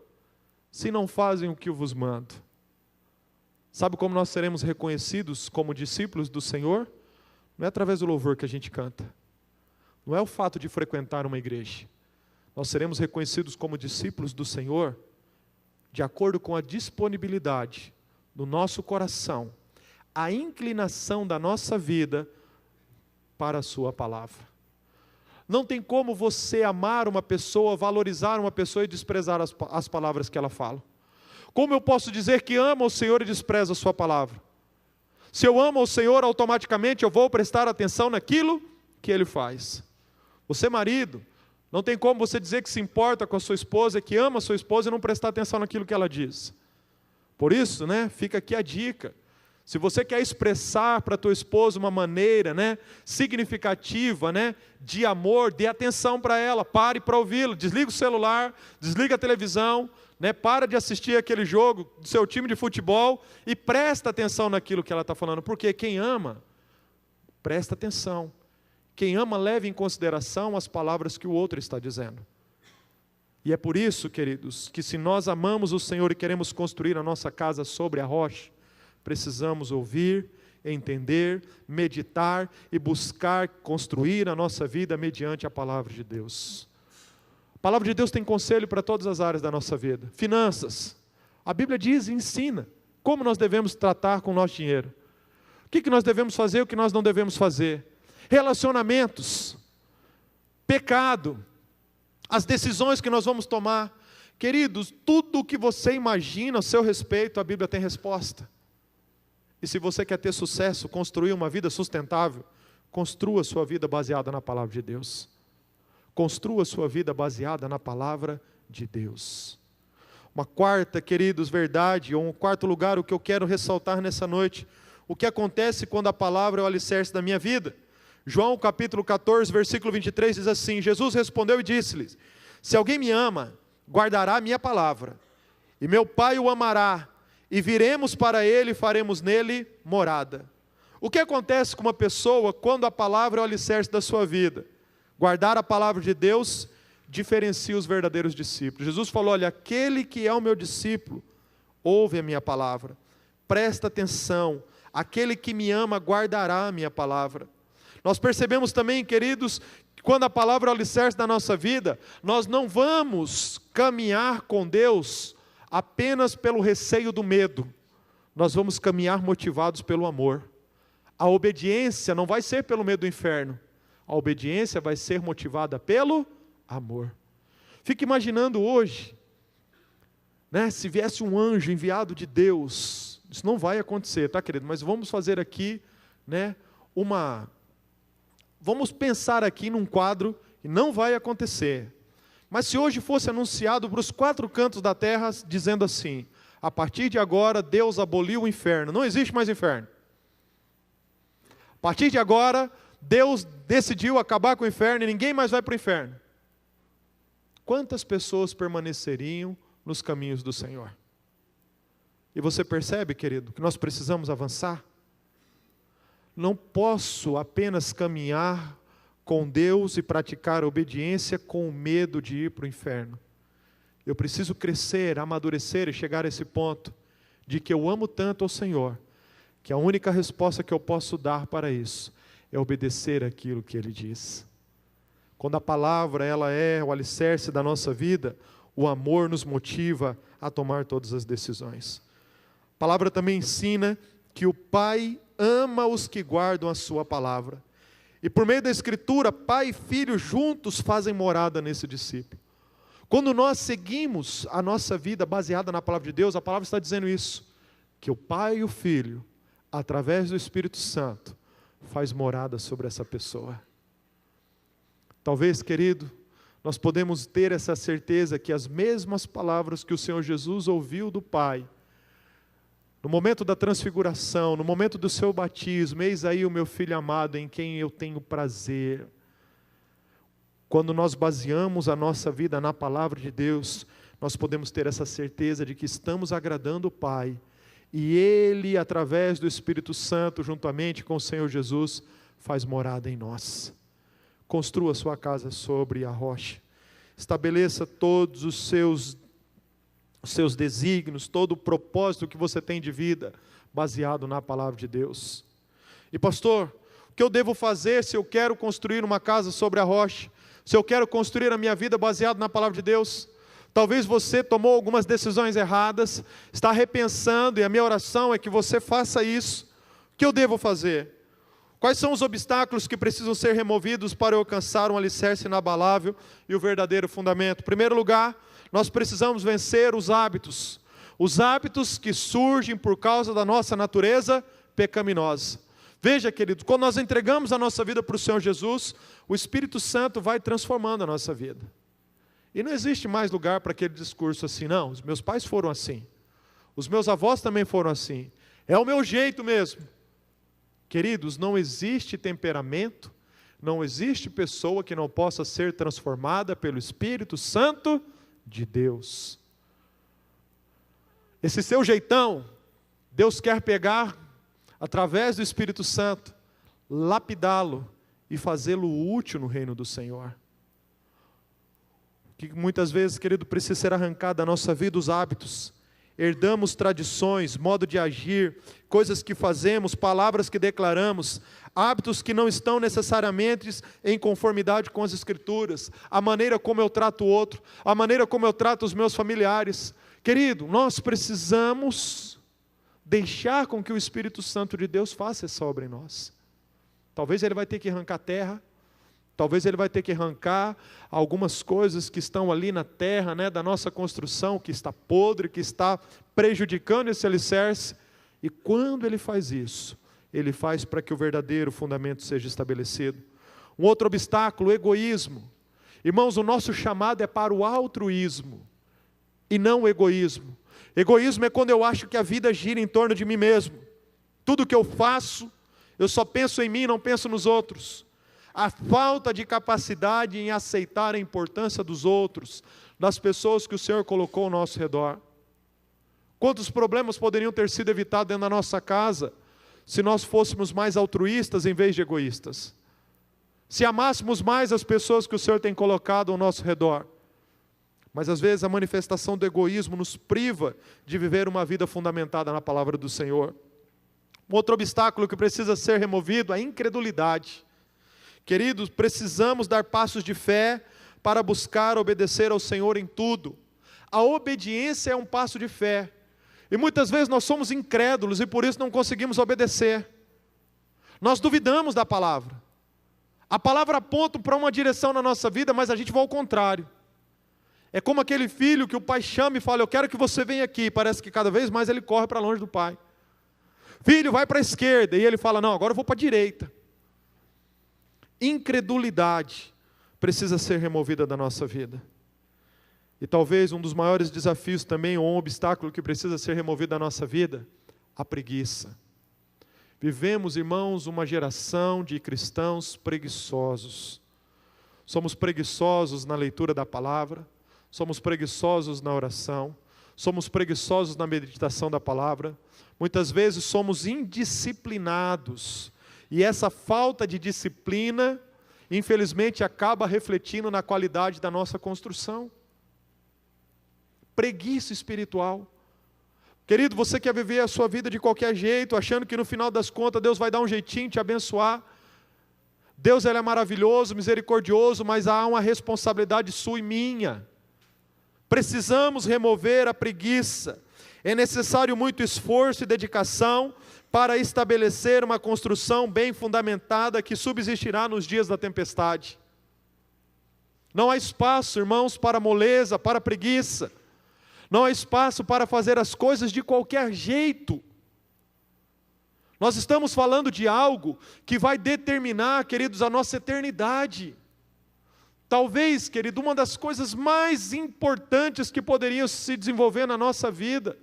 se não fazem o que eu vos mando? Sabe como nós seremos reconhecidos como discípulos do Senhor? Não é através do louvor que a gente canta. Não é o fato de frequentar uma igreja. Nós seremos reconhecidos como discípulos do Senhor de acordo com a disponibilidade do nosso coração, a inclinação da nossa vida para a sua palavra. Não tem como você amar uma pessoa, valorizar uma pessoa e desprezar as palavras que ela fala. Como eu posso dizer que amo o Senhor e desprezo a sua palavra? Se eu amo o Senhor, automaticamente eu vou prestar atenção naquilo que Ele faz. Você, marido, não tem como você dizer que se importa com a sua esposa, que ama a sua esposa e não prestar atenção naquilo que ela diz. Por isso, fica aqui a dica. Se você quer expressar para a tua esposa uma maneira, significativa, de amor, dê atenção para ela, pare para ouvi-la, desliga o celular, desliga a televisão, para de assistir aquele jogo do seu time de futebol e presta atenção naquilo que ela está falando, porque quem ama, presta atenção. Quem ama, leva em consideração as palavras que o outro está dizendo. E é por isso, queridos, que se nós amamos o Senhor e queremos construir a nossa casa sobre a rocha, precisamos ouvir, entender, meditar e buscar construir a nossa vida mediante a palavra de Deus. A palavra de Deus tem conselho para todas as áreas da nossa vida. Finanças. A Bíblia diz e ensina como nós devemos tratar com o nosso dinheiro. O que nós devemos fazer e o que nós não devemos fazer. Relacionamentos, pecado, as decisões que nós vamos tomar. Queridos, tudo o que você imagina a seu respeito, a Bíblia tem resposta. E se você quer ter sucesso, construir uma vida sustentável, construa sua vida baseada na palavra de Deus. Construa sua vida baseada na palavra de Deus. Uma quarta, queridos, verdade, ou um quarto lugar, o que eu quero ressaltar nessa noite, o que acontece quando a palavra é o alicerce da minha vida. João capítulo 14, versículo 23 diz assim: Jesus respondeu e disse-lhes: se alguém me ama, guardará a minha palavra, e meu Pai o amará, e viremos para ele e faremos nele morada. O que acontece com uma pessoa quando a palavra é o alicerce da sua vida? Guardar a palavra de Deus diferencia os verdadeiros discípulos. Jesus falou, olha, aquele que é o meu discípulo, ouve a minha palavra, presta atenção, aquele que me ama guardará a minha palavra. Nós percebemos também, queridos, que quando a palavra é o alicerce da nossa vida, nós não vamos caminhar com Deus apenas pelo receio do medo, nós vamos caminhar motivados pelo amor. A obediência não vai ser pelo medo do inferno, a obediência vai ser motivada pelo amor. Fique imaginando hoje, né, se viesse um anjo enviado de Deus, isso não vai acontecer, tá, querido? Mas vamos fazer aqui, né, vamos pensar aqui num quadro que não vai acontecer. Mas se hoje fosse anunciado para os 4 cantos da terra, dizendo assim, a partir de agora Deus aboliu o inferno, não existe mais inferno. A partir de agora, Deus decidiu acabar com o inferno e ninguém mais vai para o inferno. Quantas pessoas permaneceriam nos caminhos do Senhor? E você percebe, querido, que nós precisamos avançar? Não posso apenas caminhar com Deus e praticar a obediência com o medo de ir para o inferno. Eu preciso crescer, amadurecer e chegar a esse ponto de que eu amo tanto ao Senhor, que a única resposta que eu posso dar para isso é obedecer aquilo que Ele diz. Quando a palavra ela é o alicerce da nossa vida, o amor nos motiva a tomar todas as decisões. A palavra também ensina que o Pai ama os que guardam a sua palavra. E por meio da Escritura, Pai e Filho juntos fazem morada nesse discípulo. Quando nós seguimos a nossa vida baseada na palavra de Deus, a palavra está dizendo isso, que o Pai e o Filho, através do Espírito Santo, faz morada sobre essa pessoa. Talvez, querido, nós podemos ter essa certeza que as mesmas palavras que o Senhor Jesus ouviu do Pai, no momento da transfiguração, no momento do seu batismo, eis aí o meu filho amado em quem eu tenho prazer. Quando nós baseamos a nossa vida na palavra de Deus, nós podemos ter essa certeza de que estamos agradando o Pai, e Ele, através do Espírito Santo, juntamente com o Senhor Jesus, faz morada em nós. Construa sua casa sobre a rocha. Estabeleça todos os seus desígnios, todo o propósito que você tem de vida, baseado na palavra de Deus. E pastor, o que eu devo fazer se eu quero construir uma casa sobre a rocha? Se eu quero construir a minha vida baseado na palavra de Deus? Talvez você tomou algumas decisões erradas, está repensando, e a minha oração é que você faça isso. O que eu devo fazer? Quais são os obstáculos que precisam ser removidos para eu alcançar um alicerce inabalável e o verdadeiro fundamento? Em primeiro lugar, nós precisamos vencer os hábitos que surgem por causa da nossa natureza pecaminosa. Veja, querido, quando nós entregamos a nossa vida para o Senhor Jesus, o Espírito Santo vai transformando a nossa vida. E não existe mais lugar para aquele discurso assim, não, os meus pais foram assim, os meus avós também foram assim, é o meu jeito mesmo. Queridos, não existe temperamento, não existe pessoa que não possa ser transformada pelo Espírito Santo de Deus. Esse seu jeitão, Deus quer pegar, através do Espírito Santo, lapidá-lo e fazê-lo útil no reino do Senhor. Que muitas vezes, querido, precisa ser arrancado da nossa vida os hábitos. Herdamos tradições, modo de agir, coisas que fazemos, palavras que declaramos, hábitos que não estão necessariamente em conformidade com as Escrituras, a maneira como eu trato o outro, a maneira como eu trato os meus familiares. Querido, nós precisamos deixar com que o Espírito Santo de Deus faça essa obra em nós. Talvez Ele vai ter que arrancar terra, talvez Ele vai ter que arrancar algumas coisas que estão ali na terra, né, da nossa construção, que está podre, que está prejudicando esse alicerce. E quando Ele faz isso, Ele faz para que o verdadeiro fundamento seja estabelecido. Um outro obstáculo, o egoísmo. Irmãos, o nosso chamado é para o altruísmo e não o egoísmo. Egoísmo é quando eu acho que a vida gira em torno de mim mesmo. Tudo que eu faço, eu só penso em mim, não penso nos outros. A falta de capacidade em aceitar a importância dos outros, das pessoas que o Senhor colocou ao nosso redor. Quantos problemas poderiam ter sido evitados dentro da nossa casa, se nós fôssemos mais altruístas em vez de egoístas? se amássemos mais as pessoas que o Senhor tem colocado ao nosso redor. Mas às vezes a manifestação do egoísmo nos priva de viver uma vida fundamentada na palavra do Senhor. Um outro obstáculo que precisa ser removido é a incredulidade. Queridos, precisamos dar passos de fé para buscar obedecer ao Senhor em tudo. A obediência é um passo de fé. E muitas vezes nós somos incrédulos e por isso não conseguimos obedecer. Nós duvidamos da palavra. A palavra aponta para uma direção na nossa vida, mas a gente vai ao contrário. É como aquele filho que o pai chama e fala, eu quero que você venha aqui. Parece que cada vez mais ele corre para longe do pai. Filho, vai para a esquerda. E ele fala, não, agora eu vou para a direita. Incredulidade precisa ser removida da nossa vida. E talvez um dos maiores desafios também, ou um obstáculo que precisa ser removido da nossa vida, a preguiça. Vivemos, irmãos, uma geração de cristãos preguiçosos. Somos preguiçosos na leitura da palavra, somos preguiçosos na oração, somos preguiçosos na meditação da palavra, muitas vezes somos indisciplinados, e essa falta de disciplina, infelizmente, acaba refletindo na qualidade da nossa construção. Preguiça espiritual. Querido, você quer viver a sua vida de qualquer jeito, achando que no final das contas Deus vai dar um jeitinho te abençoar. Deus, Ele é maravilhoso, misericordioso, mas há uma responsabilidade sua e minha. Precisamos remover a preguiça. É necessário muito esforço e dedicação para estabelecer uma construção bem fundamentada que subsistirá nos dias da tempestade. Não há espaço, irmãos, para moleza, para preguiça. Não há espaço para fazer as coisas de qualquer jeito. Nós estamos falando de algo que vai determinar, queridos, a nossa eternidade. Talvez, querido, uma das coisas mais importantes que poderiam se desenvolver na nossa vida.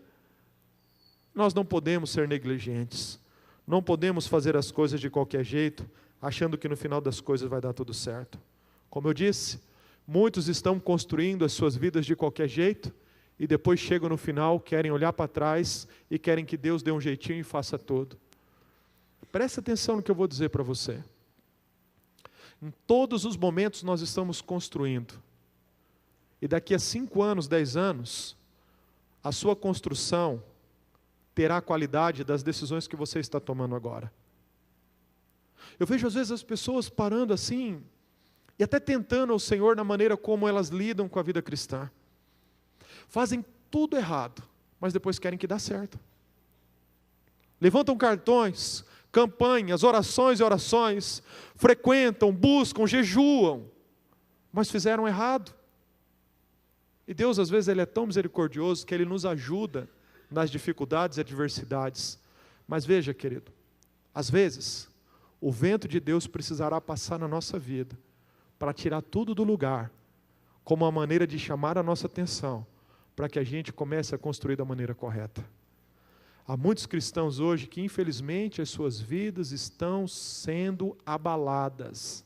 Nós não podemos ser negligentes. Não podemos fazer as coisas de qualquer jeito, achando que no final das coisas vai dar tudo certo. Como eu disse, muitos estão construindo as suas vidas de qualquer jeito, e depois chegam no final, querem olhar para trás e querem que Deus dê um jeitinho e faça tudo. Preste atenção no que eu vou dizer para você. Em todos os momentos nós estamos construindo. E daqui a 5 anos, 10 anos, a sua construção terá a qualidade das decisões que você está tomando agora. Eu vejo às vezes as pessoas parando assim, e até tentando ao Senhor na maneira como elas lidam com a vida cristã. Fazem tudo errado, mas depois querem que dê certo. Levantam cartões, campanhas, orações e orações, frequentam, buscam, jejuam, mas fizeram errado. E Deus às vezes Ele é tão misericordioso que Ele nos ajuda nas dificuldades e adversidades. Mas veja, querido, às vezes o vento de Deus precisará passar na nossa vida para tirar tudo do lugar, como uma maneira de chamar a nossa atenção, para que a gente comece a construir da maneira correta. Há muitos cristãos hoje que, infelizmente, as suas vidas estão sendo abaladas.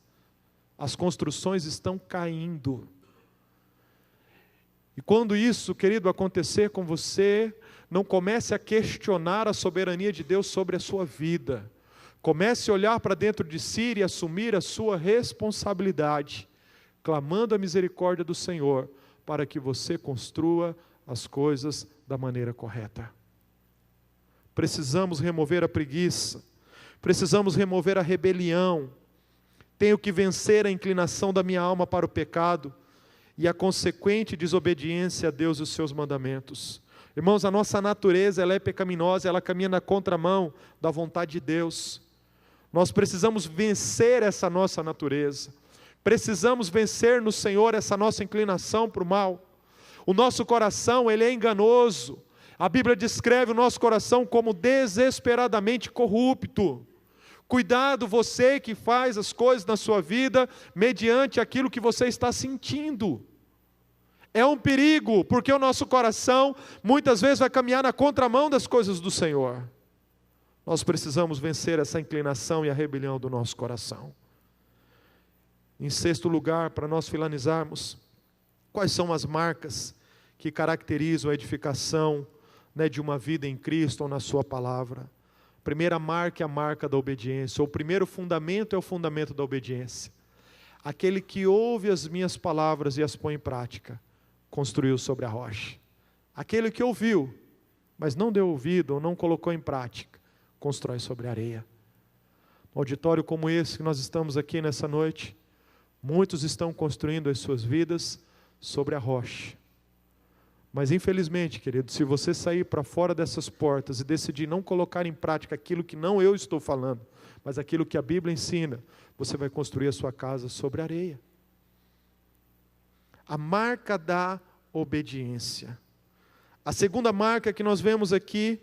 As construções estão caindo. E quando isso, querido, acontecer com você, não comece a questionar a soberania de Deus sobre a sua vida. Comece a olhar para dentro de si e assumir a sua responsabilidade, clamando a misericórdia do Senhor, para que você construa as coisas da maneira correta. Precisamos remover a preguiça, precisamos remover a rebelião. Tenho que vencer a inclinação da minha alma para o pecado e a consequente desobediência a Deus e os seus mandamentos. Irmãos, a nossa natureza ela é pecaminosa, ela caminha na contramão da vontade de Deus. Nós precisamos vencer essa nossa natureza. Precisamos vencer no Senhor essa nossa inclinação para o mal. O nosso coração, ele é enganoso. A Bíblia descreve o nosso coração como desesperadamente corrupto. Cuidado você que faz as coisas na sua vida mediante aquilo que você está sentindo. É um perigo, porque o nosso coração muitas vezes vai caminhar na contramão das coisas do Senhor. Nós precisamos vencer essa inclinação e a rebelião do nosso coração. Em 6º lugar, para nós finalizarmos, quais são as marcas que caracterizam a edificação, de uma vida em Cristo ou na sua palavra? A primeira marca é a marca da obediência. O primeiro fundamento é o fundamento da obediência. Aquele que ouve as minhas palavras e as põe em prática, construiu sobre a rocha. Aquele que ouviu, mas não deu ouvido ou não colocou em prática, constrói sobre a areia. Um auditório como esse que nós estamos aqui nessa noite, muitos estão construindo as suas vidas sobre a rocha. Mas infelizmente, querido, se você sair para fora dessas portas e decidir não colocar em prática aquilo que não eu estou falando, mas aquilo que a Bíblia ensina, você vai construir a sua casa sobre areia. A marca da obediência. A segunda marca que nós vemos aqui,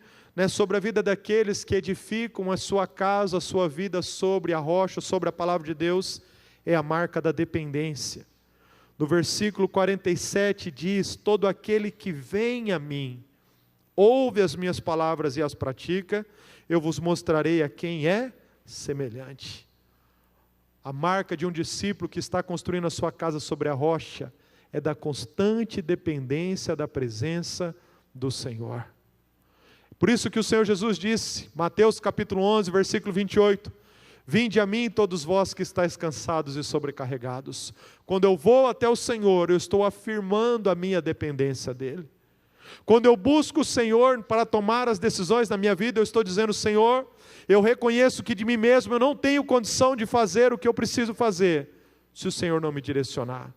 sobre a vida daqueles que edificam a sua casa, a sua vida sobre a rocha, sobre a palavra de Deus, é a marca da dependência. No versículo 47 diz: todo aquele que vem a mim, ouve as minhas palavras e as pratica, eu vos mostrarei a quem é semelhante. A marca de um discípulo que está construindo a sua casa sobre a rocha é da constante dependência da presença do Senhor. Por isso que o Senhor Jesus disse, Mateus capítulo 11, versículo 28, vinde a mim todos vós que estáis cansados e sobrecarregados. Quando eu vou até o Senhor, eu estou afirmando a minha dependência dEle. Quando eu busco o Senhor para tomar as decisões na minha vida, eu estou dizendo: Senhor, eu reconheço que de mim mesmo eu não tenho condição de fazer o que eu preciso fazer, se o Senhor não me direcionar.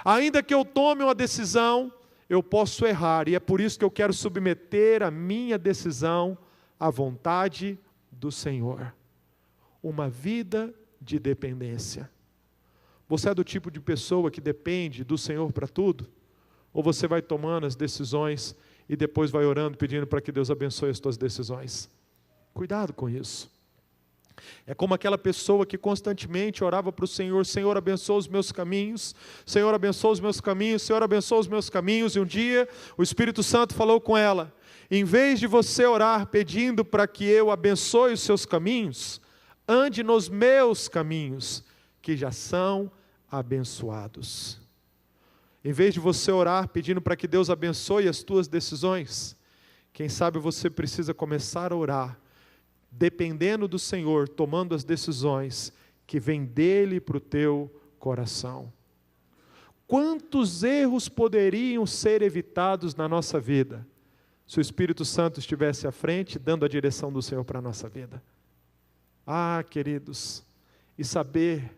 Ainda que eu tome uma decisão, eu posso errar, e é por isso que eu quero submeter a minha decisão à vontade do Senhor. Uma vida de dependência. Você é do tipo de pessoa que depende do Senhor para tudo? Ou você vai tomando as decisões e depois vai orando, pedindo para que Deus abençoe as suas decisões? Cuidado com isso. É como aquela pessoa que constantemente orava para o Senhor: Senhor, abençoa os meus caminhos, Senhor, abençoa os meus caminhos, Senhor, abençoa os meus caminhos. E um dia o Espírito Santo falou com ela: em vez de você orar pedindo para que eu abençoe os seus caminhos, ande nos meus caminhos, que já são abençoados. Em vez de você orar pedindo para que Deus abençoe as tuas decisões, quem sabe você precisa começar a orar dependendo do Senhor, tomando as decisões que vêm dEle para o teu coração. Quantos erros poderiam ser evitados na nossa vida, se o Espírito Santo estivesse à frente, dando a direção do Senhor para a nossa vida? Ah, queridos, e saber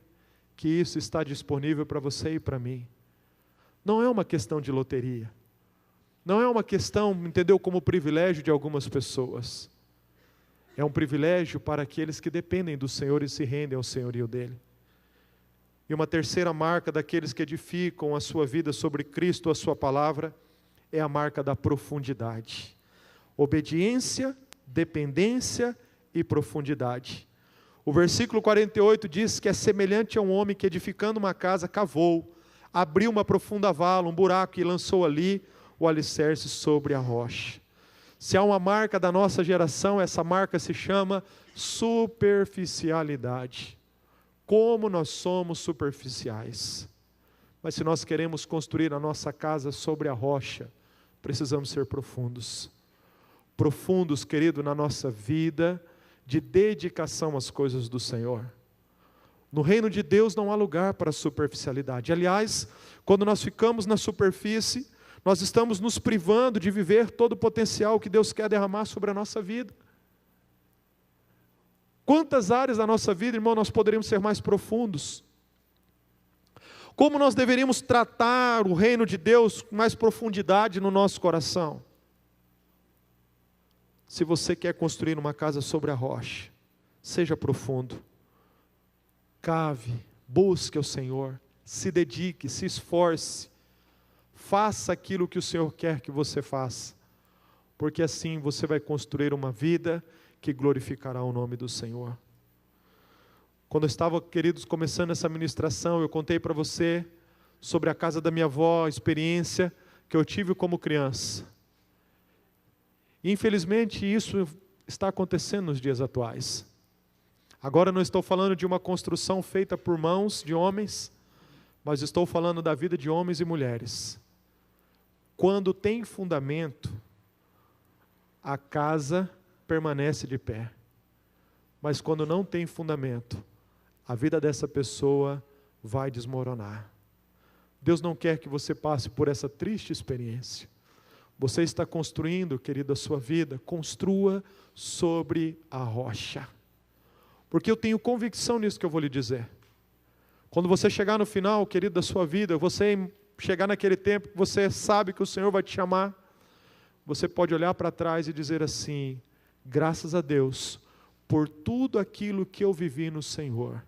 que isso está disponível para você e para mim. Não é uma questão de loteria. Não é uma questão, entendeu, como privilégio de algumas pessoas. É um privilégio para aqueles que dependem do Senhor e se rendem ao senhorio dEle. E uma terceira marca daqueles que edificam a sua vida sobre Cristo, a sua palavra, é a marca da profundidade. Obediência, dependência e profundidade. O versículo 48 diz que é semelhante a um homem que, edificando uma casa, cavou, abriu uma profunda vala, um buraco, e lançou ali o alicerce sobre a rocha. Se há uma marca da nossa geração, essa marca se chama superficialidade. Como nós somos superficiais. Mas se nós queremos construir a nossa casa sobre a rocha, precisamos ser profundos. Profundos, querido, na nossa vida, de dedicação às coisas do Senhor. No reino de Deus não há lugar para superficialidade. Aliás, quando nós ficamos na superfície, nós estamos nos privando de viver todo o potencial que Deus quer derramar sobre a nossa vida. Quantas áreas da nossa vida, irmão, nós poderíamos ser mais profundos? Como nós deveríamos tratar o reino de Deus com mais profundidade no nosso coração? Se você quer construir uma casa sobre a rocha, seja profundo. Cave, busque o Senhor, se dedique, se esforce. Faça aquilo que o Senhor quer que você faça, porque assim você vai construir uma vida que glorificará o nome do Senhor. Quando eu estava, queridos, começando essa ministração, eu contei para você sobre a casa da minha avó, a experiência que eu tive como criança. E, infelizmente, isso está acontecendo nos dias atuais. Agora não estou falando de uma construção feita por mãos de homens, mas estou falando da vida de homens e mulheres. Quando tem fundamento, a casa permanece de pé. Mas quando não tem fundamento, a vida dessa pessoa vai desmoronar. Deus não quer que você passe por essa triste experiência. Você está construindo, querido, a sua vida, construa sobre a rocha. Porque eu tenho convicção nisso que eu vou lhe dizer. Quando você chegar no final, querido, da sua vida, você chegar naquele tempo que você sabe que o Senhor vai te chamar, você pode olhar para trás e dizer assim: graças a Deus por tudo aquilo que eu vivi no Senhor.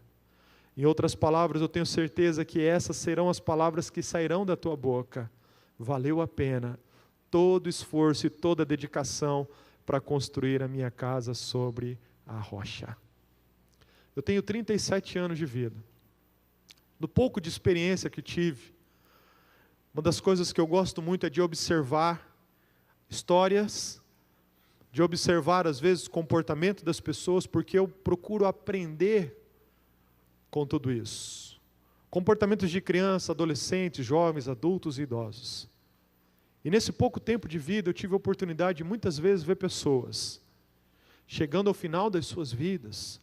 Em outras palavras, eu tenho certeza que essas serão as palavras que sairão da tua boca. Valeu a pena todo esforço e toda dedicação para construir a minha casa sobre a rocha. Eu tenho 37 anos de vida. No pouco de experiência que tive, uma das coisas que eu gosto muito é de observar histórias, de observar às vezes o comportamento das pessoas, porque eu procuro aprender com tudo isso. Comportamentos de criança, adolescentes, jovens, adultos e idosos. E nesse pouco tempo de vida eu tive a oportunidade de muitas vezes ver pessoas chegando ao final das suas vidas,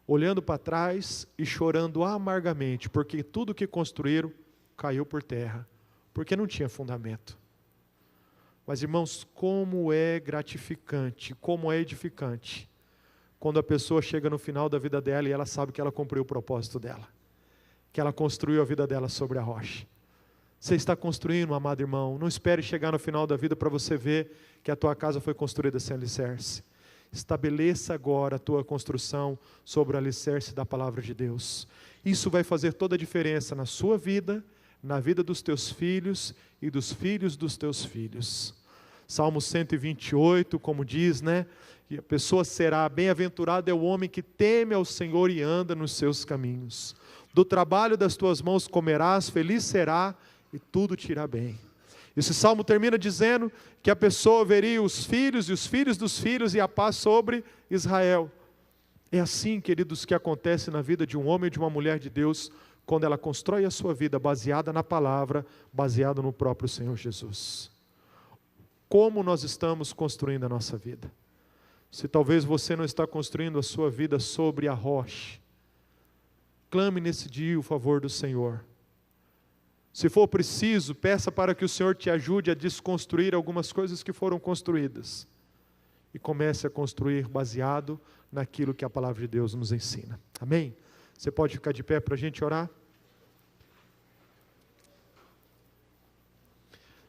olhando para trás e chorando amargamente, porque tudo que construíram caiu por terra, porque não tinha fundamento. Mas, irmãos, como é gratificante, como é edificante, quando a pessoa chega no final da vida dela e ela sabe que ela cumpriu o propósito dela, que ela construiu a vida dela sobre a rocha. Você está construindo, amado irmão, não espere chegar no final da vida para você ver que a tua casa foi construída sem alicerce. Estabeleça agora a tua construção sobre o alicerce da palavra de Deus. Isso vai fazer toda a diferença na sua vida, na vida dos teus filhos e dos filhos dos teus filhos. Salmo 128, como diz, que a pessoa será bem-aventurado é o homem que teme ao Senhor e anda nos seus caminhos. Do trabalho das tuas mãos comerás, feliz será e tudo te irá bem. Esse salmo termina dizendo que a pessoa veria os filhos e os filhos dos filhos e a paz sobre Israel. É assim, queridos, que acontece na vida de um homem e de uma mulher de Deus, quando ela constrói a sua vida baseada na palavra, baseada no próprio Senhor Jesus. Como nós estamos construindo a nossa vida? Se talvez você não está construindo a sua vida sobre a rocha, clame nesse dia o favor do Senhor. Se for preciso, peça para que o Senhor te ajude a desconstruir algumas coisas que foram construídas. E comece a construir baseado naquilo que a palavra de Deus nos ensina. Amém? Você pode ficar de pé para a gente orar?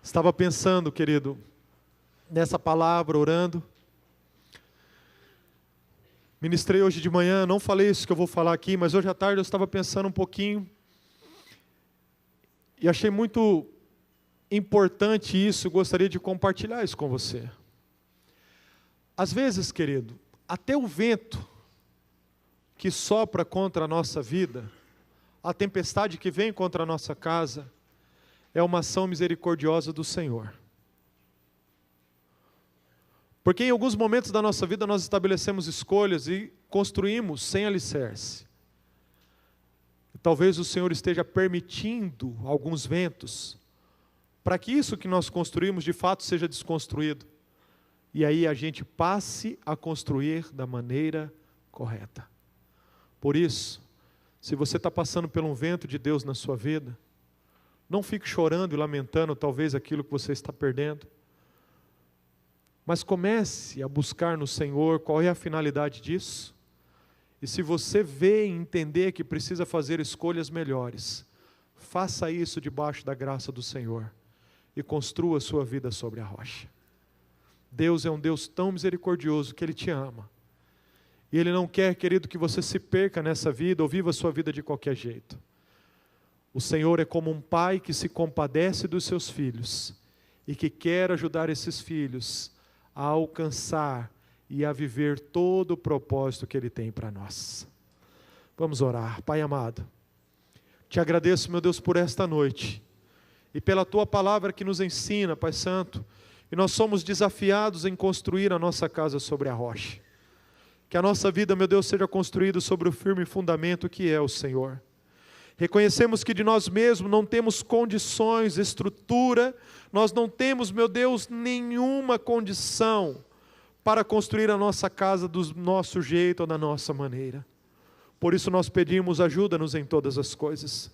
Estava pensando, querido, nessa palavra, orando. Ministrei hoje de manhã, não falei isso que eu vou falar aqui, mas hoje à tarde eu estava pensando um pouquinho. E achei muito importante isso, gostaria de compartilhar isso com você. Às vezes, querido, até o vento que sopra contra a nossa vida, a tempestade que vem contra a nossa casa, é uma ação misericordiosa do Senhor. Porque em alguns momentos da nossa vida nós estabelecemos escolhas e construímos sem alicerce. Talvez o Senhor esteja permitindo alguns ventos, para que isso que nós construímos de fato seja desconstruído. E aí a gente passe a construir da maneira correta. Por isso, se você está passando por um vento de Deus na sua vida, não fique chorando e lamentando talvez aquilo que você está perdendo. Mas comece a buscar no Senhor qual é a finalidade disso. E se você vê e entender que precisa fazer escolhas melhores, faça isso debaixo da graça do Senhor e construa a sua vida sobre a rocha. Deus é um Deus tão misericordioso que Ele te ama. E Ele não quer, querido, que você se perca nessa vida ou viva a sua vida de qualquer jeito. O Senhor é como um pai que se compadece dos seus filhos e que quer ajudar esses filhos a alcançar e a viver todo o propósito que Ele tem para nós. Vamos orar. Pai amado, te agradeço, meu Deus, por esta noite e pela Tua palavra que nos ensina, Pai Santo, e nós somos desafiados em construir a nossa casa sobre a rocha. Que a nossa vida, meu Deus, seja construída sobre o firme fundamento que é o Senhor. Reconhecemos que de nós mesmos não temos condições, estrutura, nós não temos, meu Deus, nenhuma condição para construir a nossa casa do nosso jeito ou da nossa maneira. Por isso nós pedimos, ajuda-nos em todas as coisas.